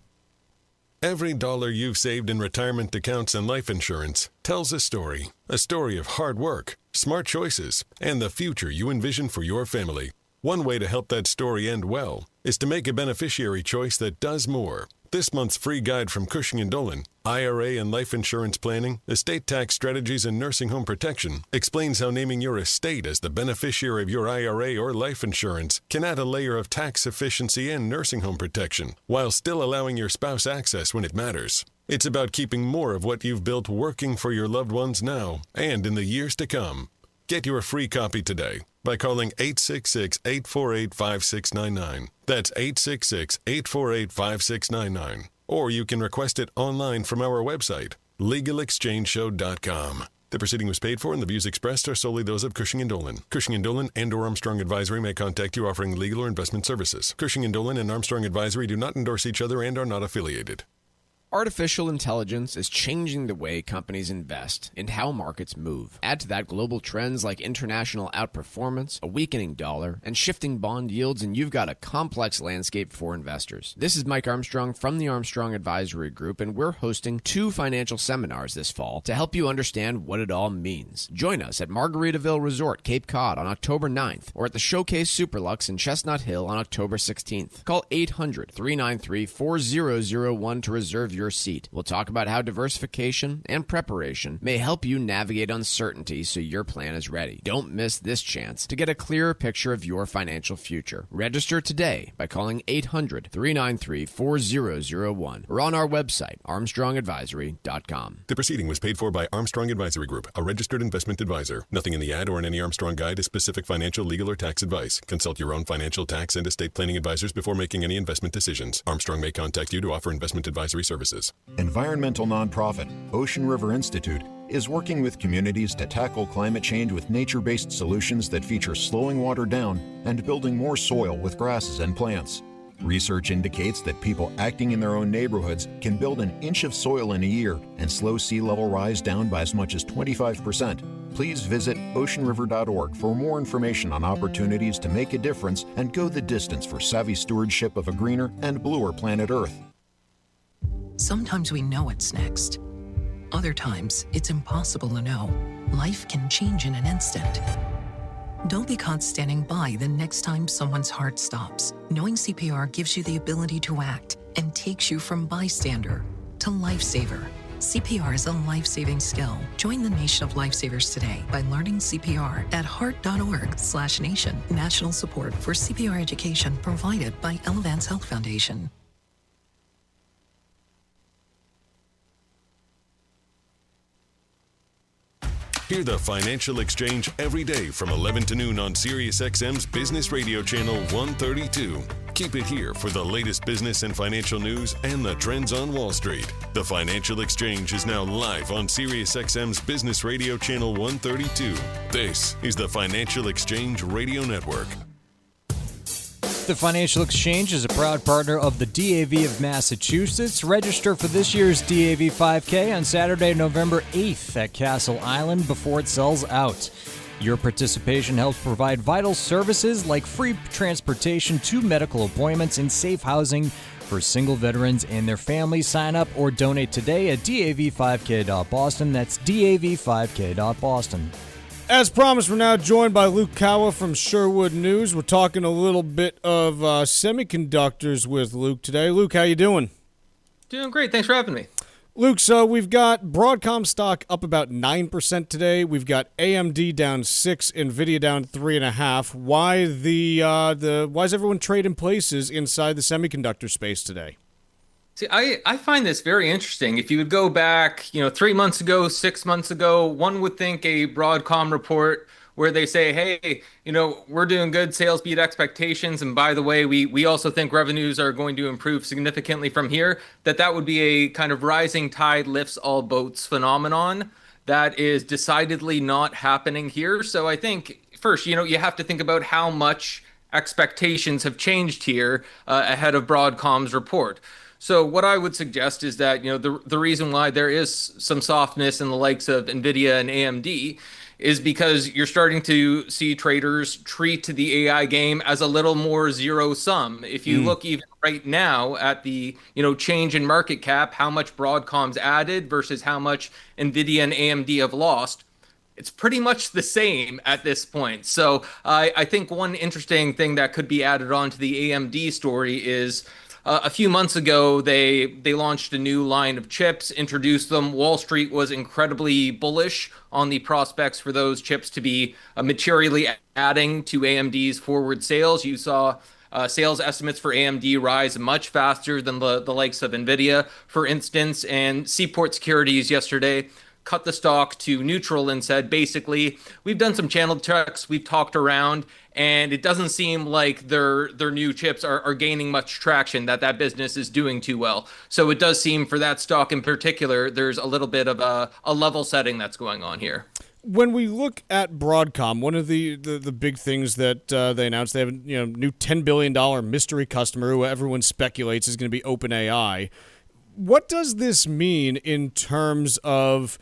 Every dollar you've saved in retirement accounts and life insurance tells a story of hard work, smart choices, and the future you envision for your family. One way to help that story end well is to make a beneficiary choice that does more. This month's free guide from Cushing & Dolan IRA and life insurance planning, estate tax strategies, and nursing home protection, explains how naming your estate as the beneficiary of your IRA or life insurance can add a layer of tax efficiency and nursing home protection, while still allowing your spouse access when it matters. It's about keeping more of what you've built working for your loved ones now and in the years to come. Get your free copy today by calling 866-848-5699. That's 866-848-5699. Or you can request it online from our website, LegalExchangeShow.com. The proceeding was paid for, and the views expressed are solely those of Cushing & Dolan. Cushing & Dolan and or Armstrong Advisory may contact you offering legal or investment services. Cushing & Dolan and Armstrong Advisory do not endorse each other and are not affiliated. Artificial intelligence is changing the way companies invest and how markets move. Add to that global trends like international outperformance, a weakening dollar, and shifting bond yields, and you've got a complex landscape for investors. This is Mike Armstrong from the Armstrong Advisory Group, and we're hosting 2 financial seminars this fall to help you understand what it all means. Join us at Margaritaville Resort, Cape Cod on October 9th, or at the Showcase Superlux in Chestnut Hill on October 16th. Call 800-393-4001 to reserve your seat. We'll talk about how diversification and preparation may help you navigate uncertainty so your plan is ready. Don't miss this chance to get a clearer picture of your financial future. Register today by calling 800-393-4001 or on our website, armstrongadvisory.com. The proceeding was paid for by Armstrong Advisory Group, a registered investment advisor. Nothing in the ad or in any Armstrong guide is specific financial, legal, or tax advice. Consult your own financial, tax, and estate planning advisors before making any investment decisions. Armstrong may contact you to offer investment advisory services. Environmental nonprofit Ocean River Institute is working with communities to tackle climate change with nature-based solutions that feature slowing water down and building more soil with grasses and plants. Research indicates that people acting in their own neighborhoods can build an inch of soil in a year and slow sea level rise down by as much as 25%. Please visit oceanriver.org for more information on opportunities to make a difference and go the distance for savvy stewardship of a greener and bluer planet Earth. Sometimes we know what's next. Other times, it's impossible to know. Life can change in an instant. Don't be caught standing by the next time someone's heart stops. Knowing CPR gives you the ability to act and takes you from bystander to lifesaver. CPR is a life-saving skill. Join the nation of lifesavers today by learning CPR at heart.org/nation. National support for CPR education provided by Elevance Health Foundation. Hear the Financial Exchange every day from 11 to noon on SiriusXM's Business Radio Channel 132. Keep it here for the latest business and financial news and the trends on Wall Street. The Financial Exchange is now live on SiriusXM's Business Radio Channel 132. This is the Financial Exchange Radio Network. The Financial Exchange is a proud partner of the DAV of Massachusetts. Register for this year's DAV 5K on Saturday, November 8th at Castle Island before it sells out. Your participation helps provide vital services like free transportation to medical appointments and safe housing for single veterans and their families. Sign up or donate today at dav5k.boston. That's dav5k.boston. As promised, we're now joined by Luke Kawa from Sherwood News. We're talking a little bit of semiconductors with Luke today. Luke, how you doing? Doing great. Thanks for having me. Luke, so we've got Broadcom stock up about 9% today. We've got AMD down 6, Nvidia down 3.5. Why is everyone trading places inside the semiconductor space today? See, I find this very interesting. If you would go back, 3 months ago, 6 months ago, one would think a Broadcom report where they say, hey, we're doing good, sales beat expectations, and by the way, we also think revenues are going to improve significantly from here, that would be a kind of rising tide lifts all boats phenomenon. That is decidedly not happening here. So I think, first, you have to think about how much expectations have changed here ahead of Broadcom's report. So what I would suggest is that, the reason why there is some softness in the likes of Nvidia and AMD is because you're starting to see traders treat the AI game as a little more zero sum. If you look even right now at the, change in market cap, how much Broadcom's added versus how much Nvidia and AMD have lost, it's pretty much the same at this point. So I think one interesting thing that could be added on to the AMD story is A few months ago, they launched a new line of chips, introduced them. Wall Street was incredibly bullish on the prospects for those chips to be materially adding to AMD's forward sales. You saw sales estimates for AMD rise much faster than the likes of Nvidia, for instance. And Seaport Securities yesterday cut the stock to neutral and said, basically, we've done some channel checks, we've talked around, and it doesn't seem like their new chips are gaining much traction, that business is doing too well. So it does seem for that stock in particular, there's a little bit of a level setting that's going on here. When we look at Broadcom, one of the big things that they announced, they have a new $10 billion mystery customer who everyone speculates is going to be OpenAI. What does this mean in terms of,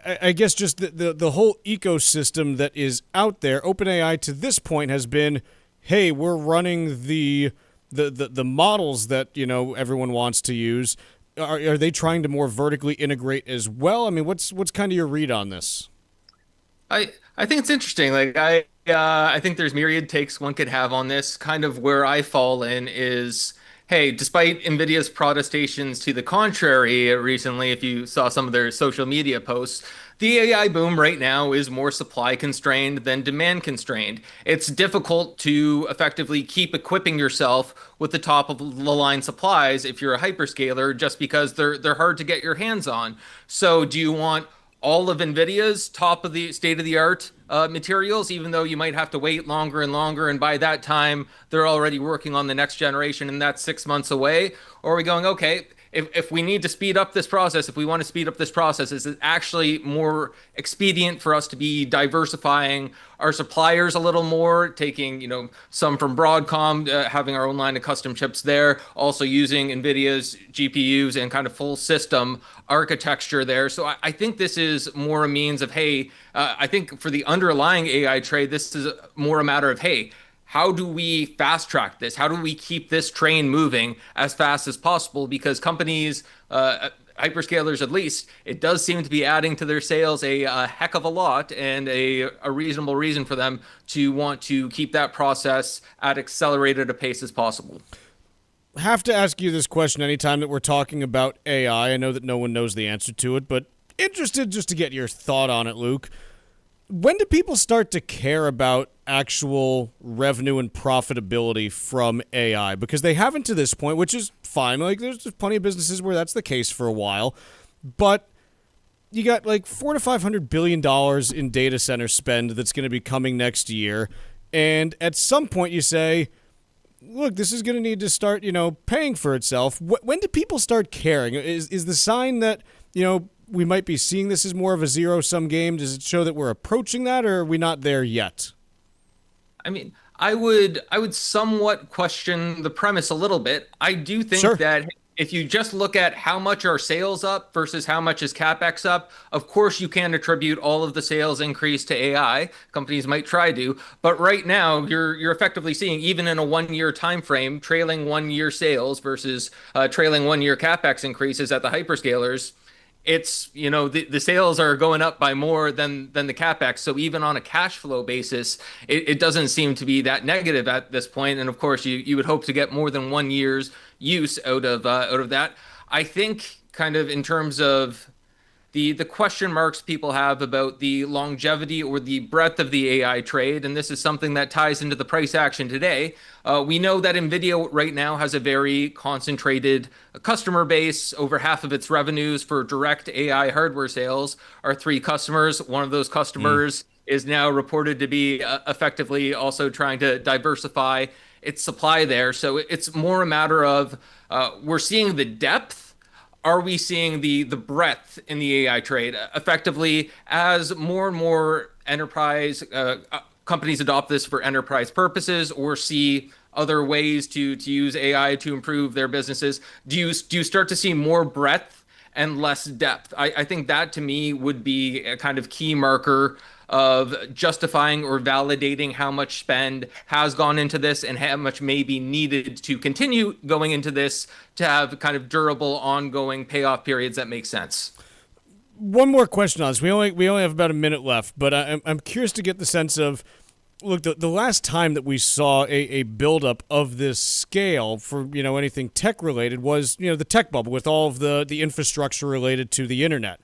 I guess, just the whole ecosystem that is out there? OpenAI to this point has been, hey, we're running the models that everyone wants to use. Are they trying to more vertically integrate as well? I mean, what's kind of your read on this? I think it's interesting. Like I think there's myriad takes one could have on this. Kind of where I fall in is, hey, despite Nvidia's protestations to the contrary recently, if you saw some of their social media posts, the AI boom right now is more supply constrained than demand constrained. It's difficult to effectively keep equipping yourself with the top of the line supplies if you're a hyperscaler, just because they're hard to get your hands on. So do you want all of Nvidia's top of the state-of-the-art materials, even though you might have to wait longer and longer, and by that time they're already working on the next generation and that's 6 months away? Or are we going, okay, if we need to speed up this process, if we want to speed up this process, is it actually more expedient for us to be diversifying our suppliers a little more, taking some from Broadcom, having our own line of custom chips there, also using Nvidia's GPUs and kind of full system architecture there? So I think this is more a means of, hey, I think for the underlying AI trade, this is more a matter of, hey, how do we fast track this? How do we keep this train moving as fast as possible? Because companies, hyperscalers at least, it does seem to be adding to their sales a heck of a lot, and a reasonable reason for them to want to keep that process at accelerated a pace as possible. Have to ask you this question anytime that we're talking about AI. I know that no one knows the answer to it, but interested just to get your thought on it, Luke. When do people start to care about actual revenue and profitability from AI? Because they haven't to this point, which is fine. Like, there's plenty of businesses where that's the case for a while. But you got like $400 to $500 billion in data center spend that's going to be coming next year. And at some point you say, look, this is going to need to start, paying for itself. When do people start caring? Is the sign that, we might be seeing this as more of a zero-sum game? Does it show that we're approaching that, or are we not there yet? I mean, I would somewhat question the premise a little bit. I do think that if you just look at how much are sales up versus how much is CapEx up, of course you can attribute all of the sales increase to AI. Companies might try to, but right now you're effectively seeing, even in a 1 year time frame, trailing 1 year sales versus trailing 1 year CapEx increases at the hyperscalers. It's, the sales are going up by more than the CapEx. So even on a cash flow basis, it doesn't seem to be that negative at this point. And of course, you would hope to get more than 1 year's use out of that. I think kind of in terms of the question marks people have about the longevity or the breadth of the AI trade, and this is something that ties into the price action today. We know that Nvidia right now has a very concentrated customer base. Over half of its revenues for direct AI hardware sales are 3 customers. One of those customers is now reported to be effectively also trying to diversify its supply there. So it's more a matter of we're seeing the depth. Are we seeing the breadth in the AI trade? Effectively, as more and more enterprise companies adopt this for enterprise purposes or see other ways to use AI to improve their businesses, do you start to see more breadth and less depth? I think that to me would be a kind of key marker of justifying or validating how much spend has gone into this and how much may be needed to continue going into this to have kind of durable, ongoing payoff periods that make sense. One more question on this. We only have about a minute left, but I'm curious to get the sense of, look, the last time that we saw a buildup of this scale for, anything tech-related was, the tech bubble with all of the infrastructure related to the internet.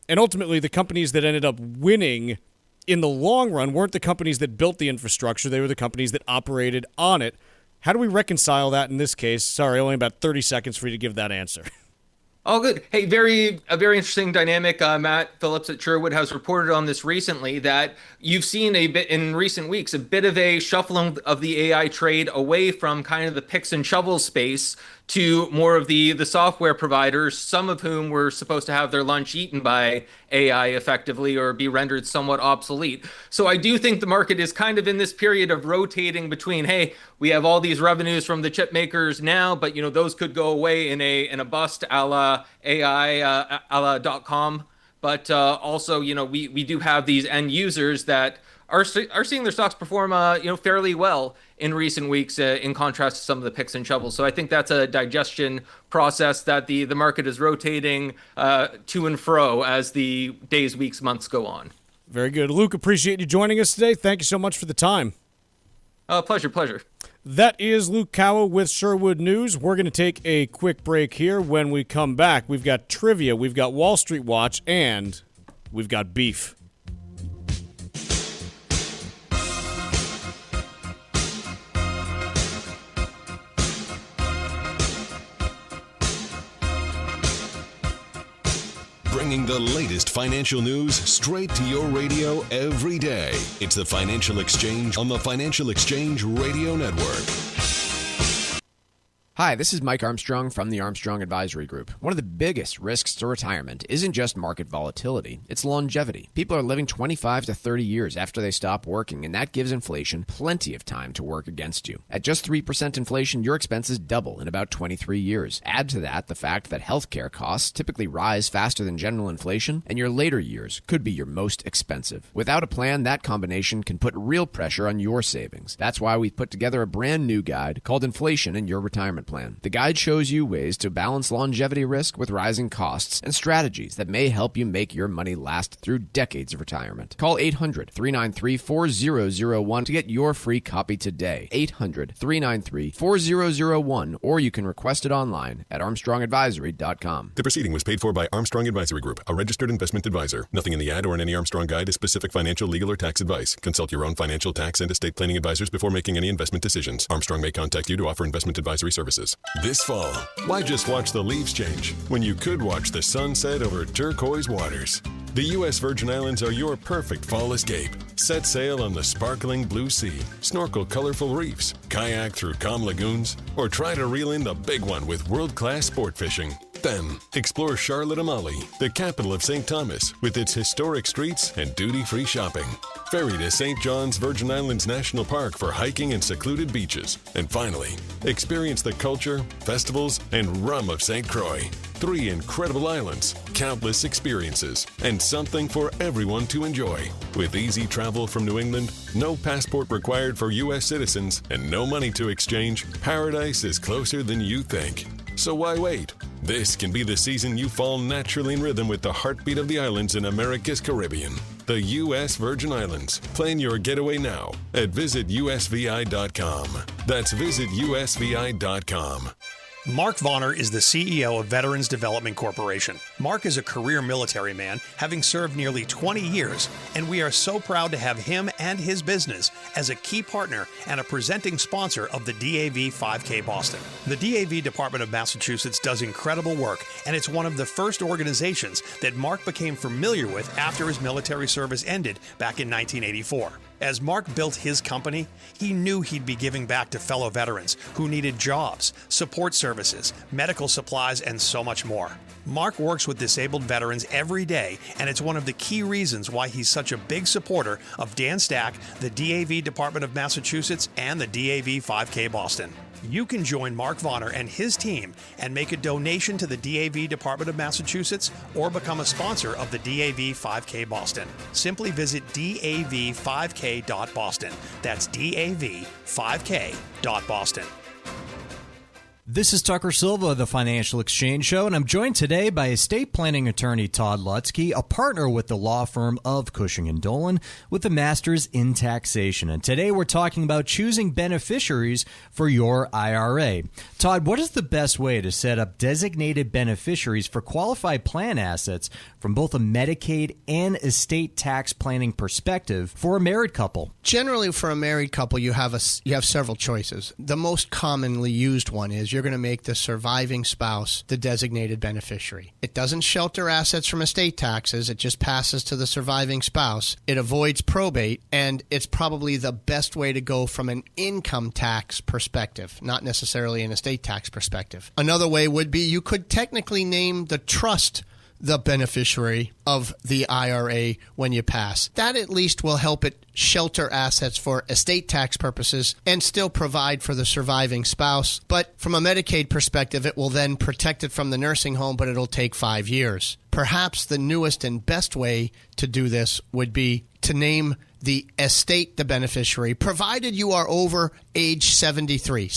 And ultimately, the companies that ended up winning in the long run weren't the companies that built the infrastructure. They were the companies that operated on it. How do we reconcile that in this case? Sorry, only about 30 seconds for you to give that answer. All good. Hey, a very interesting dynamic. Matt Phillips at Sherwood has reported on this recently, that you've seen a bit in recent weeks, a bit of a shuffling of the AI trade away from kind of the picks and shovels space to more of the software providers, some of whom were supposed to have their lunch eaten by AI effectively or be rendered somewhat obsolete. So I do think the market is kind of in this period of rotating between, hey, we have all these revenues from the chip makers now, but those could go away in a bust a la AI, a la .com. But also, we do have these end users that are seeing their stocks perform, fairly well in recent weeks, in contrast to some of the picks and shovels. So I think that's a digestion process that the market is rotating to and fro as the days, weeks, months go on. Very good. Luke, appreciate you joining us today. Thank you so much for the time. Pleasure. That is Luke Cowa with Sherwood News. We're going to take a quick break here. When we come back, we've got trivia, we've got Wall Street Watch, and we've got beef. Bringing the latest financial news straight to your radio every day. It's the Financial Exchange on the Financial Exchange Radio Network. Hi, this is Mike Armstrong from the Armstrong Advisory Group. One of the biggest risks to retirement isn't just market volatility, it's longevity. People are living 25 to 30 years after they stop working, and that gives inflation plenty of time to work against you. At just 3% inflation, your expenses double in about 23 years. Add to that the fact that healthcare costs typically rise faster than general inflation, and your later years could be your most expensive. Without a plan, that combination can put real pressure on your savings. That's why we've put together a brand new guide called Inflation in Your Retirement Plan. The guide shows you ways to balance longevity risk with rising costs and strategies that may help you make your money last through decades of retirement. Call 800-393-4001 to get your free copy today. 800-393-4001, or you can request it online at armstrongadvisory.com. The proceeding was paid for by Armstrong Advisory Group, a registered investment advisor. Nothing in the ad or in any Armstrong guide is specific financial, legal, or tax advice. Consult your own financial, tax, and estate planning advisors before making any investment decisions. Armstrong may contact you to offer investment advisory services. This fall, why just watch the leaves change when you could watch the sunset over turquoise waters? The U.S. Virgin Islands are your perfect fall escape. Set sail on the sparkling blue sea, snorkel colorful reefs, kayak through calm lagoons, or try to reel in the big one with world-class sport fishing. Then, explore Charlotte-Amalie, the capital of St. Thomas, with its historic streets and duty-free shopping. Ferry to St. John's Virgin Islands National Park for hiking and secluded beaches. And finally, experience the culture, festivals, and rum of St. Croix. 3 incredible islands, countless experiences, and something for everyone to enjoy. With easy travel from New England, no passport required for U.S. citizens, and no money to exchange, paradise is closer than you think. So why wait? This can be the season you fall naturally in rhythm with the heartbeat of the islands in America's Caribbean. The U.S. Virgin Islands. Plan your getaway now at visitusvi.com. That's visitusvi.com. Mark Vonner is the CEO of Veterans Development Corporation. Mark is a career military man, having served nearly 20 years, and we are so proud to have him and his business as a key partner and a presenting sponsor of the DAV 5K Boston. The DAV Department of Massachusetts does incredible work, and it's one of the first organizations that Mark became familiar with after his military service ended back in 1984. As Mark built his company, he knew he'd be giving back to fellow veterans who needed jobs, support services, medical supplies, and so much more. Mark works with disabled veterans every day, and it's one of the key reasons why he's such a big supporter of Dan Stack, the DAV Department of Massachusetts, and the DAV 5K Boston. You can join Mark Vonner and his team and make a donation to the DAV Department of Massachusetts or become a sponsor of the DAV 5K Boston. Simply visit dav5k.boston. That's dav5k.boston. This is Tucker Silva of the Financial Exchange Show, and I'm joined today by estate planning attorney Todd Lutzke, a partner with the law firm of Cushing & Dolan with a master's in taxation. And today we're talking about choosing beneficiaries for your IRA. Todd, what is the best way to set up designated beneficiaries for qualified plan assets from both a Medicaid and estate tax planning perspective for a married couple? Generally, for a married couple, you have several choices. The most commonly used one is you're going to make the surviving spouse the designated beneficiary. It doesn't shelter assets from estate taxes. It just passes to the surviving spouse. It avoids probate, and it's probably the best way to go from an income tax perspective, not necessarily an estate tax perspective. Another way would be you could technically name the trust the beneficiary of the IRA when you pass. That at least will help it shelter assets for estate tax purposes and still provide for the surviving spouse. But from a Medicaid perspective, it will then protect it from the nursing home, but it'll take 5 years. Perhaps the newest and best way to do this would be to name the estate the beneficiary, provided you are over age 73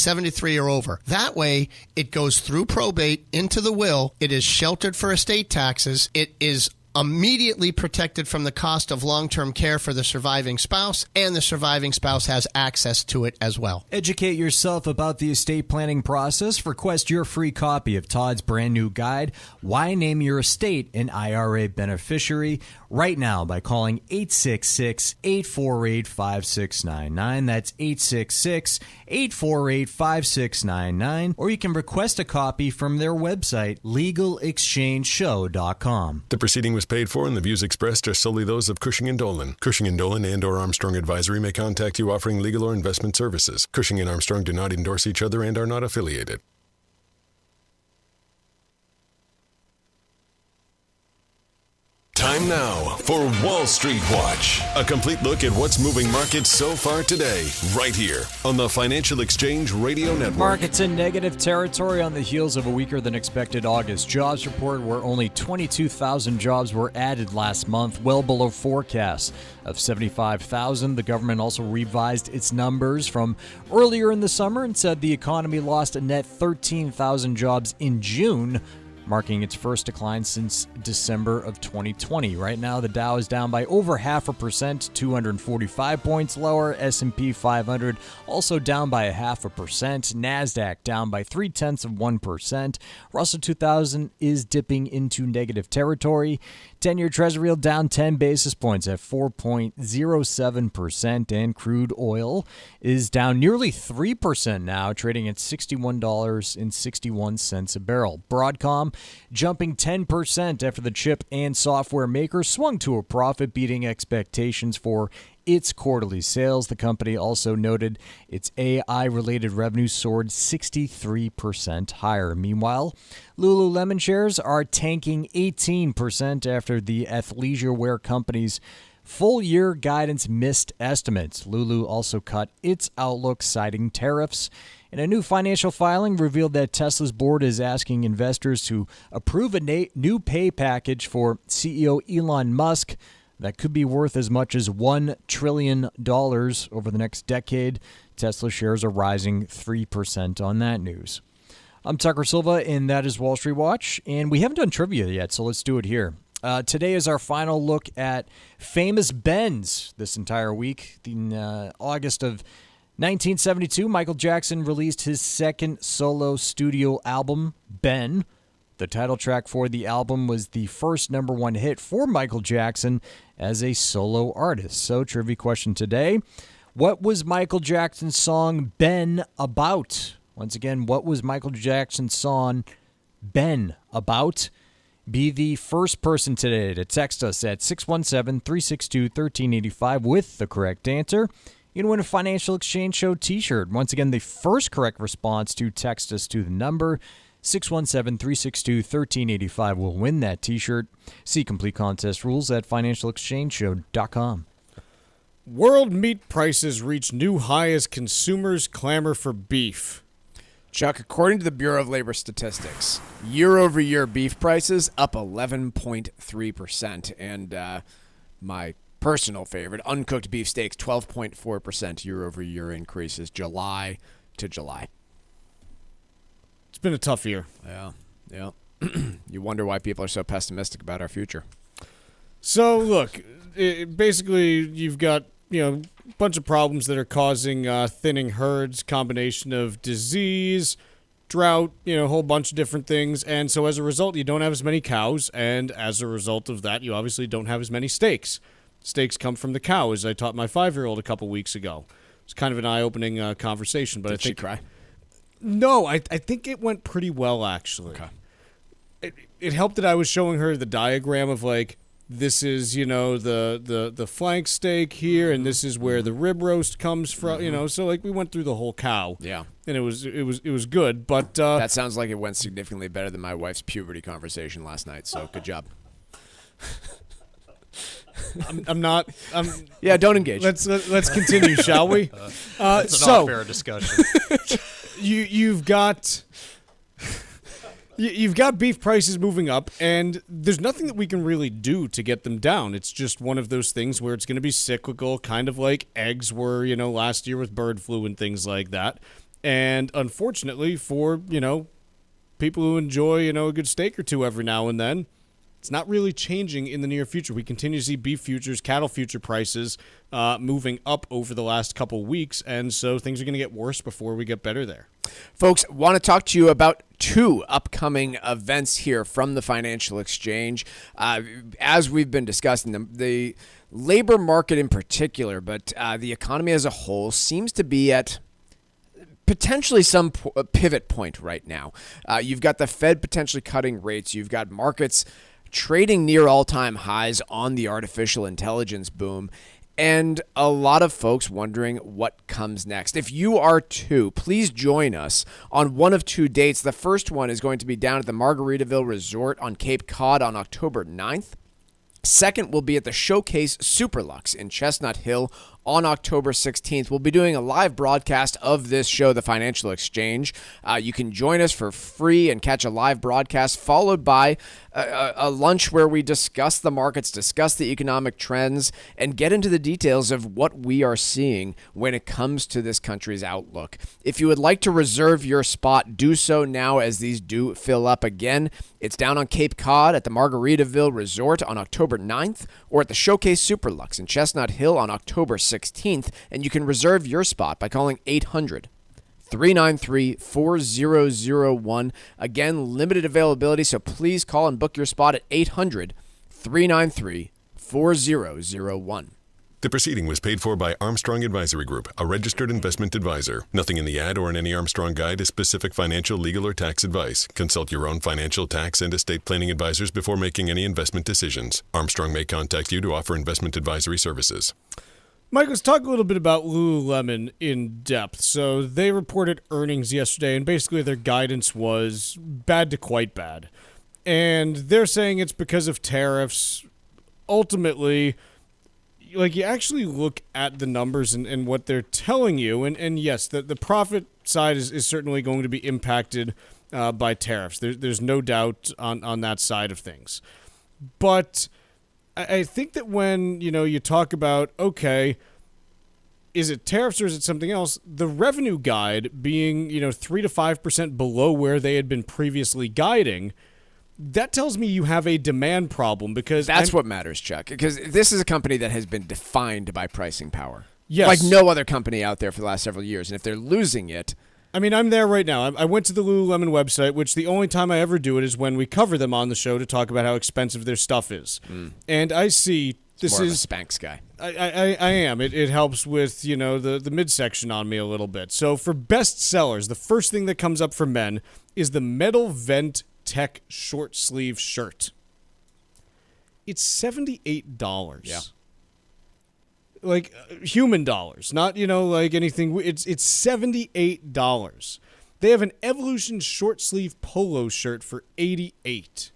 or over. That way, it goes through probate into the will. It is sheltered for estate taxes. It is immediately protected from the cost of long-term care for the surviving spouse, and the surviving spouse has access to it as well. Educate yourself about the estate planning process. Request your free copy of Todd's brand new guide, Why Name Your Estate an IRA Beneficiary, right now by calling 866-848-5699. That's 866-848-5699. Or you can request a copy from their website, legalexchangeshow.com. The proceeding was paid for, and the views expressed are solely those of Cushing & Dolan. Cushing & Dolan and/or Armstrong Advisory may contact you offering legal or investment services. Cushing and Armstrong do not endorse each other and are not affiliated. Time now for Wall Street Watch. A complete look at what's moving markets so far today, right here on the Financial Exchange Radio Network. Markets in negative territory on the heels of a weaker than expected August jobs report, where only 22,000 jobs were added last month, well below forecasts of 75,000. The government also revised its numbers from earlier in the summer and said the economy lost a net 13,000 jobs in June, marking its first decline since December of 2020. Right now, the Dow is down by over 0.5%, 245 points lower. S&P 500 also down by 0.5%. NASDAQ down by 0.3%. Russell 2000 is dipping into negative territory. 10-year Treasury yield down 10 basis points at 4.07%, and crude oil is down nearly 3% now, trading at $61.61 a barrel. Broadcom jumping 10% after the chip and software maker swung to a profit, beating expectations for its quarterly sales. The company also noted its AI-related revenue soared 63% higher. Meanwhile, Lululemon shares are tanking 18% after the athleisure wear company's full-year guidance missed estimates. Lulu also cut its outlook, citing tariffs. And a new financial filing revealed that Tesla's board is asking investors to approve a new pay package for CEO Elon Musk that could be worth as much as $1 trillion over the next decade. Tesla shares are rising 3% on that news. I'm Tucker Silva, and that is Wall Street Watch. And we haven't done trivia yet, so let's do it here. Today is our final look at famous Bens this entire week. In August of 1972, Michael Jackson released his second solo studio album, Ben. The title track for the album was the first #1 hit for Michael Jackson as a solo artist. So, trivia question today. What was Michael Jackson's song Ben about? Once again, what was Michael Jackson's song Ben about? Be the first person today to text us at 617-362-1385 with the correct answer. You can win a Financial Exchange Show t-shirt. Once again, the first correct response to text us to the number 617-362-1385 will win that t-shirt. See complete contest rules at financialexchangeshow.com. World meat prices reach new high as consumers clamor for beef. Chuck, according to the Bureau of Labor Statistics, year-over-year beef prices up 11.3%. And my personal favorite, uncooked beef steaks, 12.4% year-over-year increases July to July. It's been a tough year. Yeah. You wonder why people are so pessimistic about our future. So, look, basically, you've got, a bunch of problems that are causing thinning herds, combination of disease, drought, a whole bunch of different things. And so as a result, you don't have as many cows. And as a result of that, you obviously don't have as many steaks. Steaks come from the cow, as I taught my 5-year-old a couple weeks ago. It's kind of an eye-opening conversation. But Did she cry? No, I think it went pretty well, actually. Okay. It helped that I was showing her the diagram of, like, this is, the flank steak here, and this is where the rib roast comes from, so, like, we went through the whole cow. Yeah. And it was good, but... that sounds like it went significantly better than my wife's puberty conversation last night, so good job. I'm not... yeah, don't engage. Let's continue, shall we? It's an unfair discussion. You've got beef prices moving up, and there's nothing that we can really do to get them down. It's just one of those things where it's going to be cyclical, kind of like eggs were, last year with bird flu and things like that. And unfortunately for, people who enjoy, a good steak or two every now and then, it's not really changing in the near future. We continue to see beef futures, cattle future prices moving up over the last couple weeks, and so things are going to get worse before we get better there. Folks, want to talk to you about 2 upcoming events here from the Financial Exchange. As we've been discussing them, the labor market in particular, but the economy as a whole seems to be at potentially some pivot point right now. You've got the Fed potentially cutting rates. You've got markets trading near all-time highs on the artificial intelligence boom, and a lot of folks wondering what comes next. If you are too, please join us on one of 2 dates. The first one is going to be down at the Margaritaville Resort on Cape Cod on October 9th. Second will be at the Showcase Superlux in Chestnut Hill on October 16th. We'll be doing a live broadcast of this show, The Financial Exchange. You can join us for free and catch a live broadcast, followed by a lunch where we discuss the markets, discuss the economic trends, and get into the details of what we are seeing when it comes to this country's outlook. If you would like to reserve your spot, do so now as these do fill up again. It's down on Cape Cod at the Margaritaville Resort on October 9th, or at the Showcase Superlux in Chestnut Hill on October 16th, and you can reserve your spot by calling 800-393-4001. Again, limited availability, so please call and book your spot at 800-393-4001. The proceeding was paid for by Armstrong Advisory Group, a registered investment advisor. Nothing in the ad or in any Armstrong guide is specific financial, legal, or tax advice. Consult your own financial, tax, and estate planning advisors before making any investment decisions. Armstrong may contact you to offer investment advisory services. Mike, let's talk a little bit about Lululemon in depth. So they reported earnings yesterday, and basically their guidance was bad to quite bad. And they're saying it's because of tariffs. Ultimately, like, you actually look at the numbers and what they're telling you, and yes, the profit side is certainly going to be impacted by tariffs. There's no doubt on that side of things. But I think that when, you talk about, okay, is it tariffs or is it something else? The revenue guide being, 3 to 5% below where they had been previously guiding, that tells me you have a demand problem, because that's what matters, Chuck, because this is a company that has been defined by pricing power. Yes. Like no other company out there for the last several years. And if they're losing it... I mean, I'm there right now. I went to the Lululemon website, which the only time I ever do it is when we cover them on the show to talk about how expensive their stuff is. And I see this more is... of a Spanx guy. I am. It helps with, the midsection on me a little bit. So for best sellers, the first thing that comes up for men is the Metal Vent Tech short sleeve shirt. It's $78. Yeah. Like human dollars, not, like anything. It's $78. They have an Evolution short sleeve polo shirt for $88.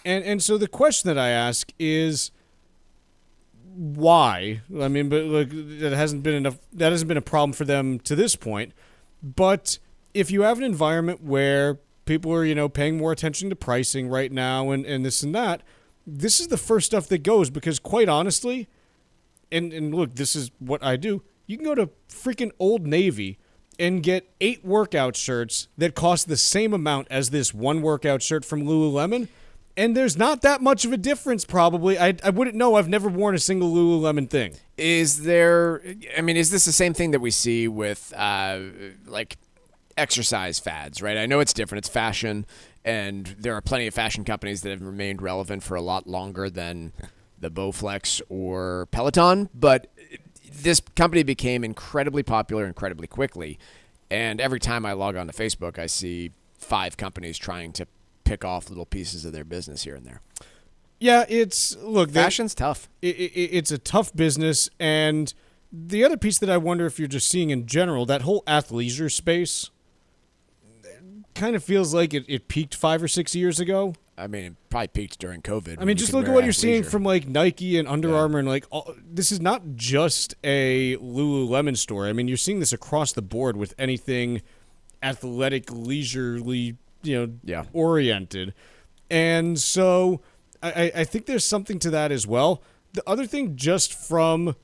And so the question that I ask is why? I mean, but look, that hasn't been a problem for them to this point. But if you have an environment where people are, paying more attention to pricing right now and this and that, this is the first stuff that goes, because quite honestly, and look, this is what I do. You can go to freaking Old Navy and get 8 workout shirts that cost the same amount as this one workout shirt from Lululemon. And there's not that much of a difference, probably. I wouldn't know. I've never worn a single Lululemon thing. Is this the same thing that we see with, like, exercise fads, right? I know it's different. It's fashion, and there are plenty of fashion companies that have remained relevant for a lot longer than the Bowflex or Peloton, but this company became incredibly popular incredibly quickly, and every time I log on to Facebook, I see 5 companies trying to pick off little pieces of their business here and there. Yeah, fashion's tough. It's a tough business, and the other piece that I wonder if you're just seeing in general, that whole athleisure space kind of feels like it peaked 5 or 6 years ago. I mean, it probably peaked during COVID. I mean, just look at what you're seeing from like Nike and Under Armour, and like this is not just a Lululemon store. I mean, you're seeing this across the board with anything athletic, leisurely, oriented. And so I think there's something to that as well. The other thing, just from,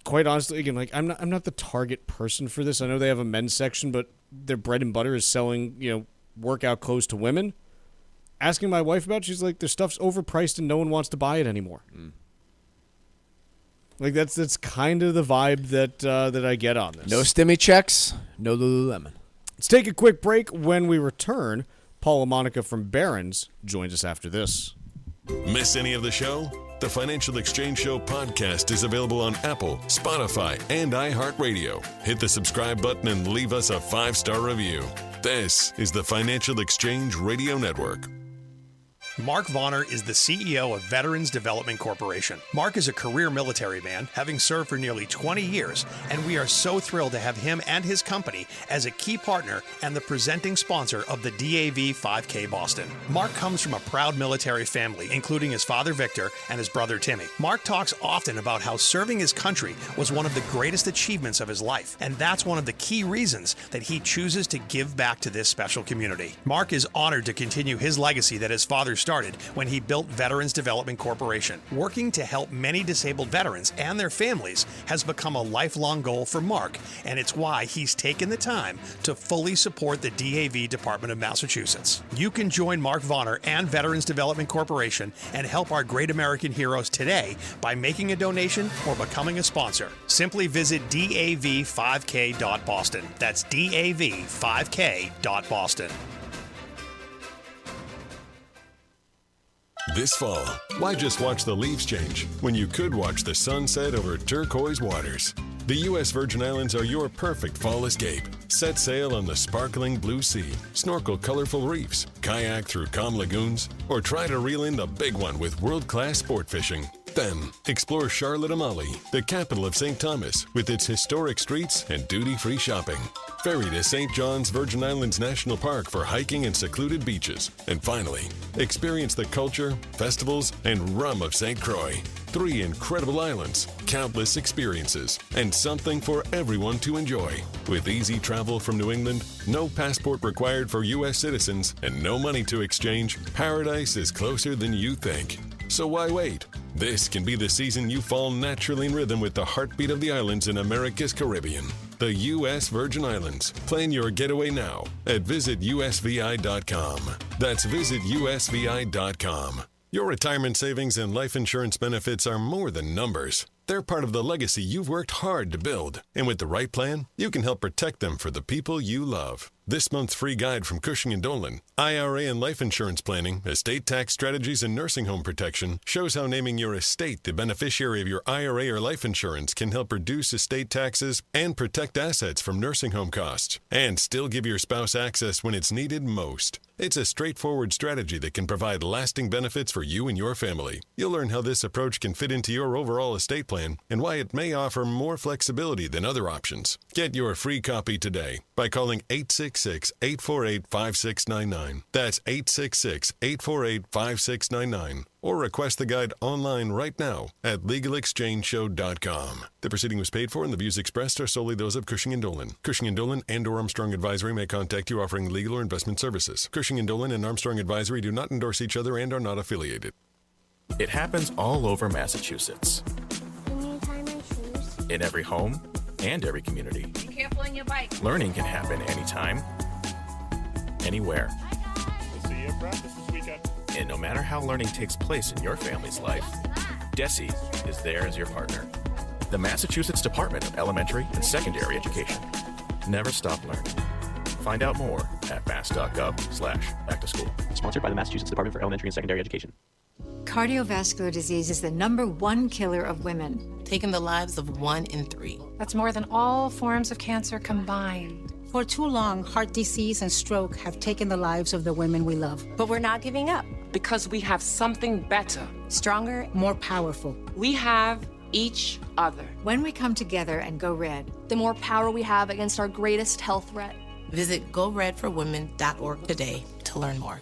quite honestly, again, like I'm not the target person for this. I know they have a men's section, but their bread and butter is selling, workout clothes to women. Asking my wife about it, she's like, their stuff's overpriced and no one wants to buy it anymore. Like that's kind of the vibe that I get on this. No stimmy checks, no Lululemon. Let's take a quick break. When we return, Paula Monica from Barron's joins us after this. Miss any of the show? The Financial Exchange Show podcast is available on Apple, Spotify, and iHeartRadio. Hit the subscribe button and leave us a 5-star review. This is the Financial Exchange Radio Network. Mark Vonner is the CEO of Veterans Development Corporation. Mark is a career military man, having served for nearly 20 years, and we are so thrilled to have him and his company as a key partner and the presenting sponsor of the DAV 5K Boston. Mark comes from a proud military family, including his father Victor and his brother Timmy. Mark talks often about how serving his country was one of the greatest achievements of his life, and that's one of the key reasons that he chooses to give back to this special community. Mark is honored to continue his legacy that his father started when he built Veterans Development Corporation. Working to help many disabled veterans and their families has become a lifelong goal for Mark, and it's why he's taken the time to fully support the DAV Department of Massachusetts. You can join Mark Vonner and Veterans Development Corporation and help our great American heroes today by making a donation or becoming a sponsor. Simply visit dav5k.boston. That's dav5k.boston. This fall, why just watch the leaves change when you could watch the sunset over turquoise waters? The U.S. Virgin Islands are your perfect fall escape. Set sail on the sparkling blue sea, snorkel colorful reefs, kayak through calm lagoons, or try to reel in the big one with world-class sport fishing. Then, explore Charlotte-Amalie, the capital of St. Thomas, with its historic streets and duty-free shopping. Ferry to St. John's Virgin Islands National Park for hiking and secluded beaches. And finally, experience the culture, festivals, and rum of St. Croix. 3 incredible islands, countless experiences, and something for everyone to enjoy. With easy travel from New England, no passport required for U.S. citizens, and no money to exchange, paradise is closer than you think. So why wait? This can be the season you fall naturally in rhythm with the heartbeat of the islands in America's Caribbean. The U.S. Virgin Islands. Plan your getaway now at visitusvi.com. That's visitusvi.com. Your retirement savings and life insurance benefits are more than numbers. They're part of the legacy you've worked hard to build. And with the right plan, you can help protect them for the people you love. This month's free guide from Cushing & Dolan, IRA and life insurance planning, estate tax strategies, and nursing home protection shows how naming your estate the beneficiary of your IRA or life insurance can help reduce estate taxes and protect assets from nursing home costs, and still give your spouse access when it's needed most. It's a straightforward strategy that can provide lasting benefits for you and your family. You'll learn how this approach can fit into your overall estate plan and why it may offer more flexibility than other options. Get your free copy today by calling 866-848-5699. That's 866-848-5699. Or request the guide online right now at LegalExchangeShow.com. The proceeding was paid for and the views expressed are solely those of Cushing & Dolan. Cushing & Dolan and or Armstrong Advisory may contact you offering legal or investment services. Cushing & Dolan and Armstrong Advisory do not endorse each other and are not affiliated. It happens all over Massachusetts. In every home and every community. Be careful on your bike. Learning can happen anytime, anywhere. We'll see you at practice this weekend. And no matter how learning takes place in your family's life, DESE is there as your partner. The Massachusetts Department of Elementary and Secondary Education. Never stop learning. Find out more at mass.gov/back-to-school. Sponsored by the Massachusetts Department for Elementary and Secondary Education. Cardiovascular disease is the #1 killer of women, taking the lives of 1 in 3. That's more than all forms of cancer combined. For too long, heart disease and stroke have taken the lives of the women we love. But we're not giving up because we have something better, stronger, more powerful. We have each other. When we come together and go red, the more power we have against our greatest health threat. Visit goredforwomen.org today to learn more.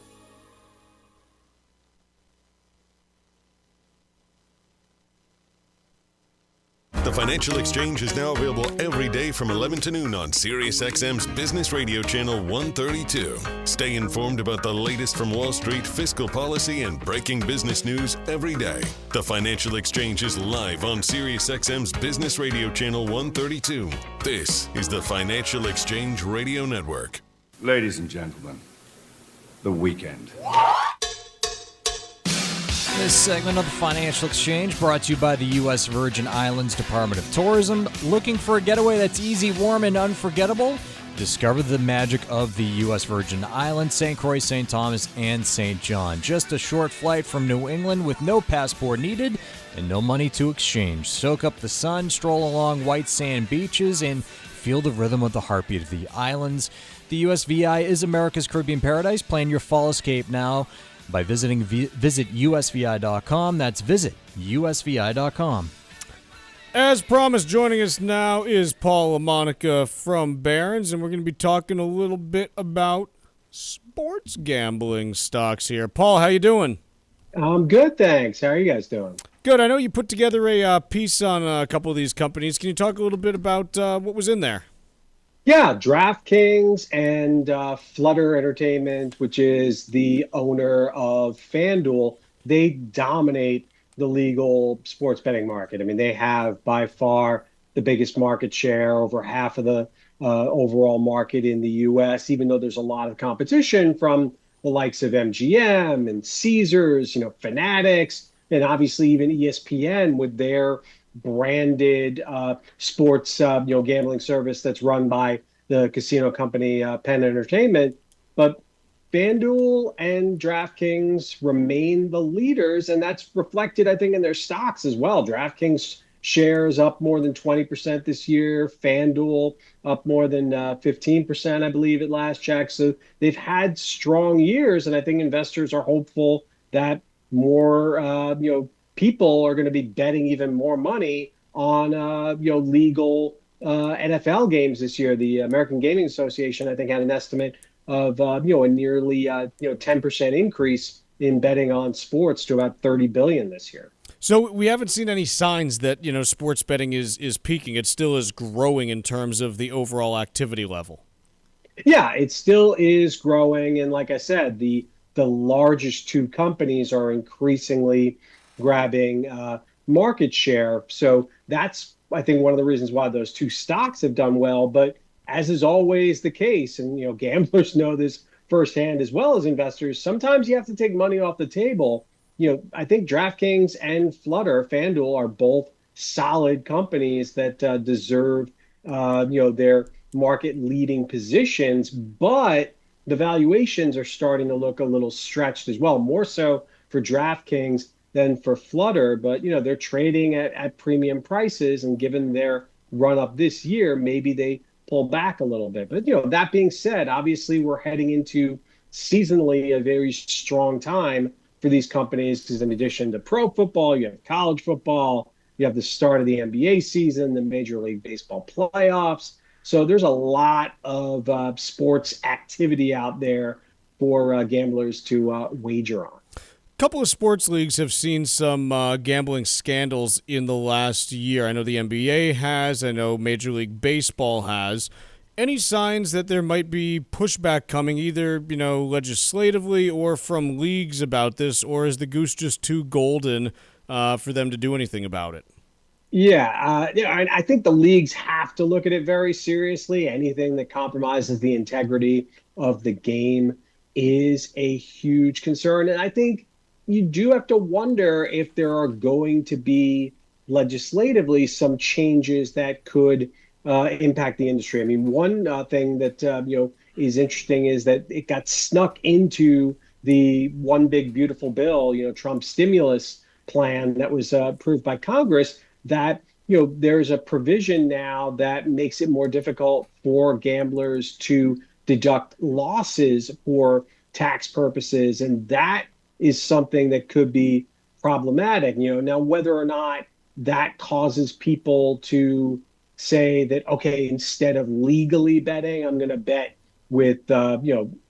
The Financial Exchange is now available every day from 11 to noon on SiriusXM's Business Radio Channel 132. Stay informed about the latest from Wall Street, fiscal policy, and breaking business news every day. The Financial Exchange is live on SiriusXM's Business Radio Channel 132. This is the Financial Exchange Radio Network. Ladies and gentlemen, the weekend. This segment of the Financial Exchange brought to you by the U.S. Virgin Islands Department of Tourism. Looking for a getaway that's easy, warm, and unforgettable? Discover the magic of the U.S. Virgin Islands, St. Croix, St. Thomas, and St. John. Just a short flight from New England with no passport needed and no money to exchange. Soak up the sun, stroll along white sand beaches, and feel the rhythm of the heartbeat of the islands. The USVI is America's Caribbean paradise. Plan your fall escape now by visit usvi.com. That's visit usvi.com. As promised, joining us now is Paul LaMonica from Barron's, and we're going to be talking a little bit about sports gambling stocks here. Paul, how you doing? I'm good, thanks. How are you guys doing? Good. I know you put together a piece on a couple of these companies. Can you talk a little bit about what was in there? Yeah, DraftKings and Flutter Entertainment, which is the owner of FanDuel, they dominate the legal sports betting market. I mean, they have by far the biggest market share, over half of the overall market in the U.S., even though there's a lot of competition from the likes of MGM and Caesars, Fanatics, and obviously even ESPN with their branded sports gambling service that's run by the casino company Penn Entertainment. But FanDuel and DraftKings remain the leaders, and that's reflected, I think, in their stocks as well. DraftKings shares up more than 20% this year. FanDuel up more than 15%, I believe, at last check. So they've had strong years, and I think investors are hopeful that more people are going to be betting even more money on legal NFL games this year. The American Gaming Association, I think, had an estimate of a nearly 10% increase in betting on sports to about $30 billion this year. So we haven't seen any signs that sports betting is peaking. It still is growing in terms of the overall activity level. Yeah, it still is growing, and like I said, the largest two companies are increasingly grabbing market share. So that's, I think, one of the reasons why those two stocks have done well. But as is always the case, and gamblers know this firsthand as well as investors, sometimes you have to take money off the table. I think DraftKings and Flutter, FanDuel, are both solid companies that deserve their market leading positions, but the valuations are starting to look a little stretched as well, more so for DraftKings than for Flutter. But they're trading at premium prices, and given their run up this year, maybe they pull back a little bit. But that being said, obviously we're heading into seasonally a very strong time for these companies, because in addition to pro football, you have college football, you have the start of the NBA season, the Major League Baseball playoffs. So there's a lot of sports activity out there for gamblers to wager on. A couple of sports leagues have seen some gambling scandals in the last year. I know the NBA has. I know Major League Baseball has. Any signs that there might be pushback coming, either legislatively or from leagues about this, or is the goose just too golden for them to do anything about it? I think the leagues have to look at it very seriously. Anything that compromises the integrity of the game is a huge concern. And I think you do have to wonder if there are going to be legislatively some changes that could impact the industry. I mean, one thing that is interesting is that it got snuck into the one big beautiful bill, Trump's stimulus plan that was approved by Congress, that there's a provision now that makes it more difficult for gamblers to deduct losses for tax purposes, and that is something that could be problematic. Now whether or not that causes people to say that, okay, instead of legally betting, I'm going to bet with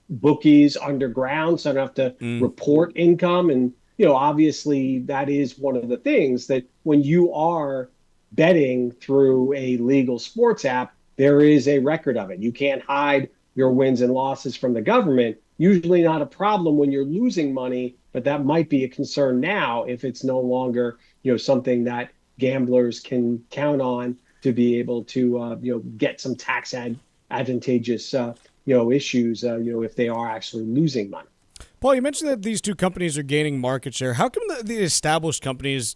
bookies underground, so I don't have to report income. And obviously that is one of the things that when you are betting through a legal sports app, there is a record of it. You can't hide your wins and losses from the government. Usually not a problem when you're losing money, but that might be a concern now if it's no longer something that gamblers can count on to be able to get some tax advantageous issues if they are actually losing money. Paul, you mentioned that these two companies are gaining market share. How come the established companies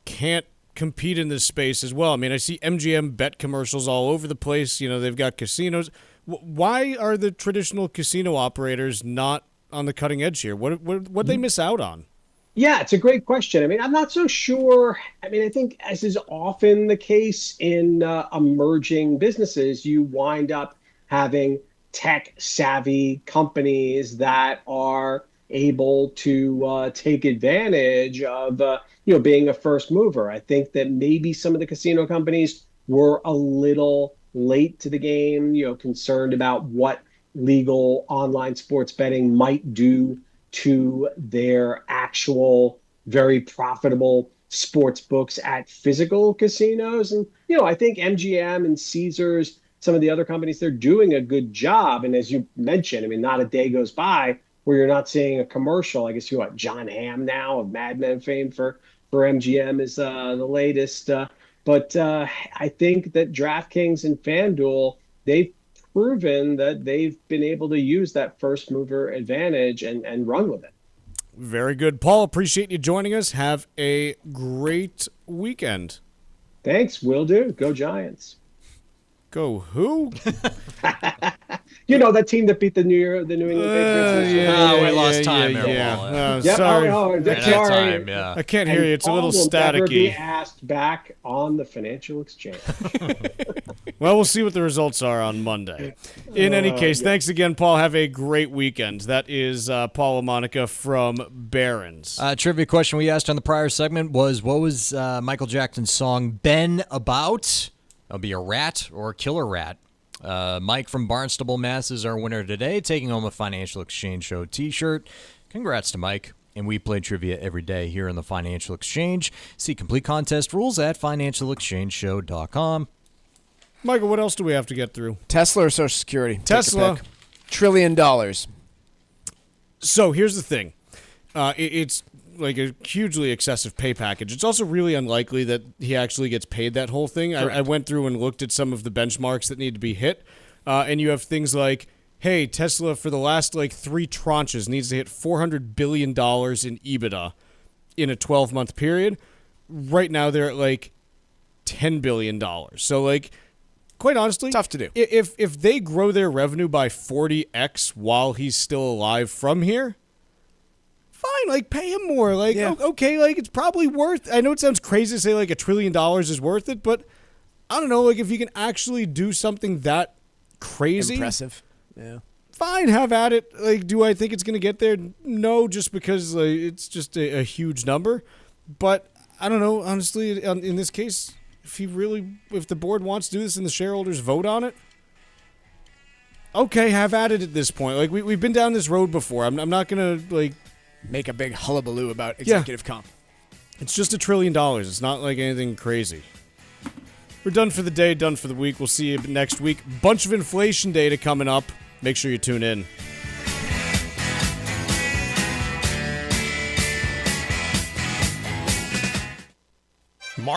can't compete in this space as well? I mean, I see MGM bet commercials all over the place. They've got casinos. Why are the traditional casino operators not on the cutting edge here? What they miss out on? Yeah, it's a great question. I mean, I'm not so sure. I mean, I think as is often the case in emerging businesses, you wind up having tech-savvy companies that are able to take advantage of being a first mover. I think that maybe some of the casino companies were a little late to the game, concerned about what legal online sports betting might do to their actual very profitable sports books at physical casinos. And, I think MGM and Caesars, some of the other companies, they're doing a good job. And as you mentioned, I mean, not a day goes by where you're not seeing a commercial. I guess John Hamm now of Mad Men fame for MGM is the latest. But I think that DraftKings and FanDuel, they've proven that they've been able to use that first mover advantage and run with it. Very good. Paul, appreciate you joining us. Have a great weekend. Thanks. Will do. Go Giants. Go who? That team that beat the New England Patriots. We lost time there. Sorry. Sorry. I can't hear you. It's a little staticky. Never be asked back on the financial exchange. Well, we'll see what the results are on Monday. In any case, thanks again, Paul. Have a great weekend. That is Paul LaMonica from Barron's. Trivia question we asked on the prior segment was, what was Michael Jackson's song Ben about? It'll be a rat or a killer rat. Mike from Barnstable, Mass. is our winner today, taking home a Financial Exchange Show t-shirt. Congrats to Mike. And we play trivia every day here in the Financial Exchange. See complete contest rules at financialexchangeshow.com. Michael, what else do we have to get through? Tesla or Social Security? Tesla. $1 trillion. So here's the thing. It's like a hugely excessive pay package. It's also really unlikely that he actually gets paid that whole thing. I went through and looked at some of the benchmarks that need to be hit. And you have things like, hey, Tesla for the last 3 tranches needs to hit $400 billion in EBITDA in a 12-month period. Right now they're at $10 billion. So quite honestly, tough to do. If they grow their revenue by 40x while he's still alive from here, fine, pay him more. Okay, it's probably worth. I know it sounds crazy to say $1 trillion is worth it, but I don't know, if you can actually do something that crazy, impressive, yeah, fine, have at it. Do I think it's going to get there? No, just because it's just a huge number. But I don't know, honestly, in this case, if the board wants to do this and the shareholders vote on it, okay, have at it at this point. We've been down this road before. I'm not going to make a big hullabaloo about executive comp. It's just $1 trillion. It's not anything crazy. We're done for the day, done for the week. We'll see you next week. Bunch of inflation data coming up. Make sure you tune in.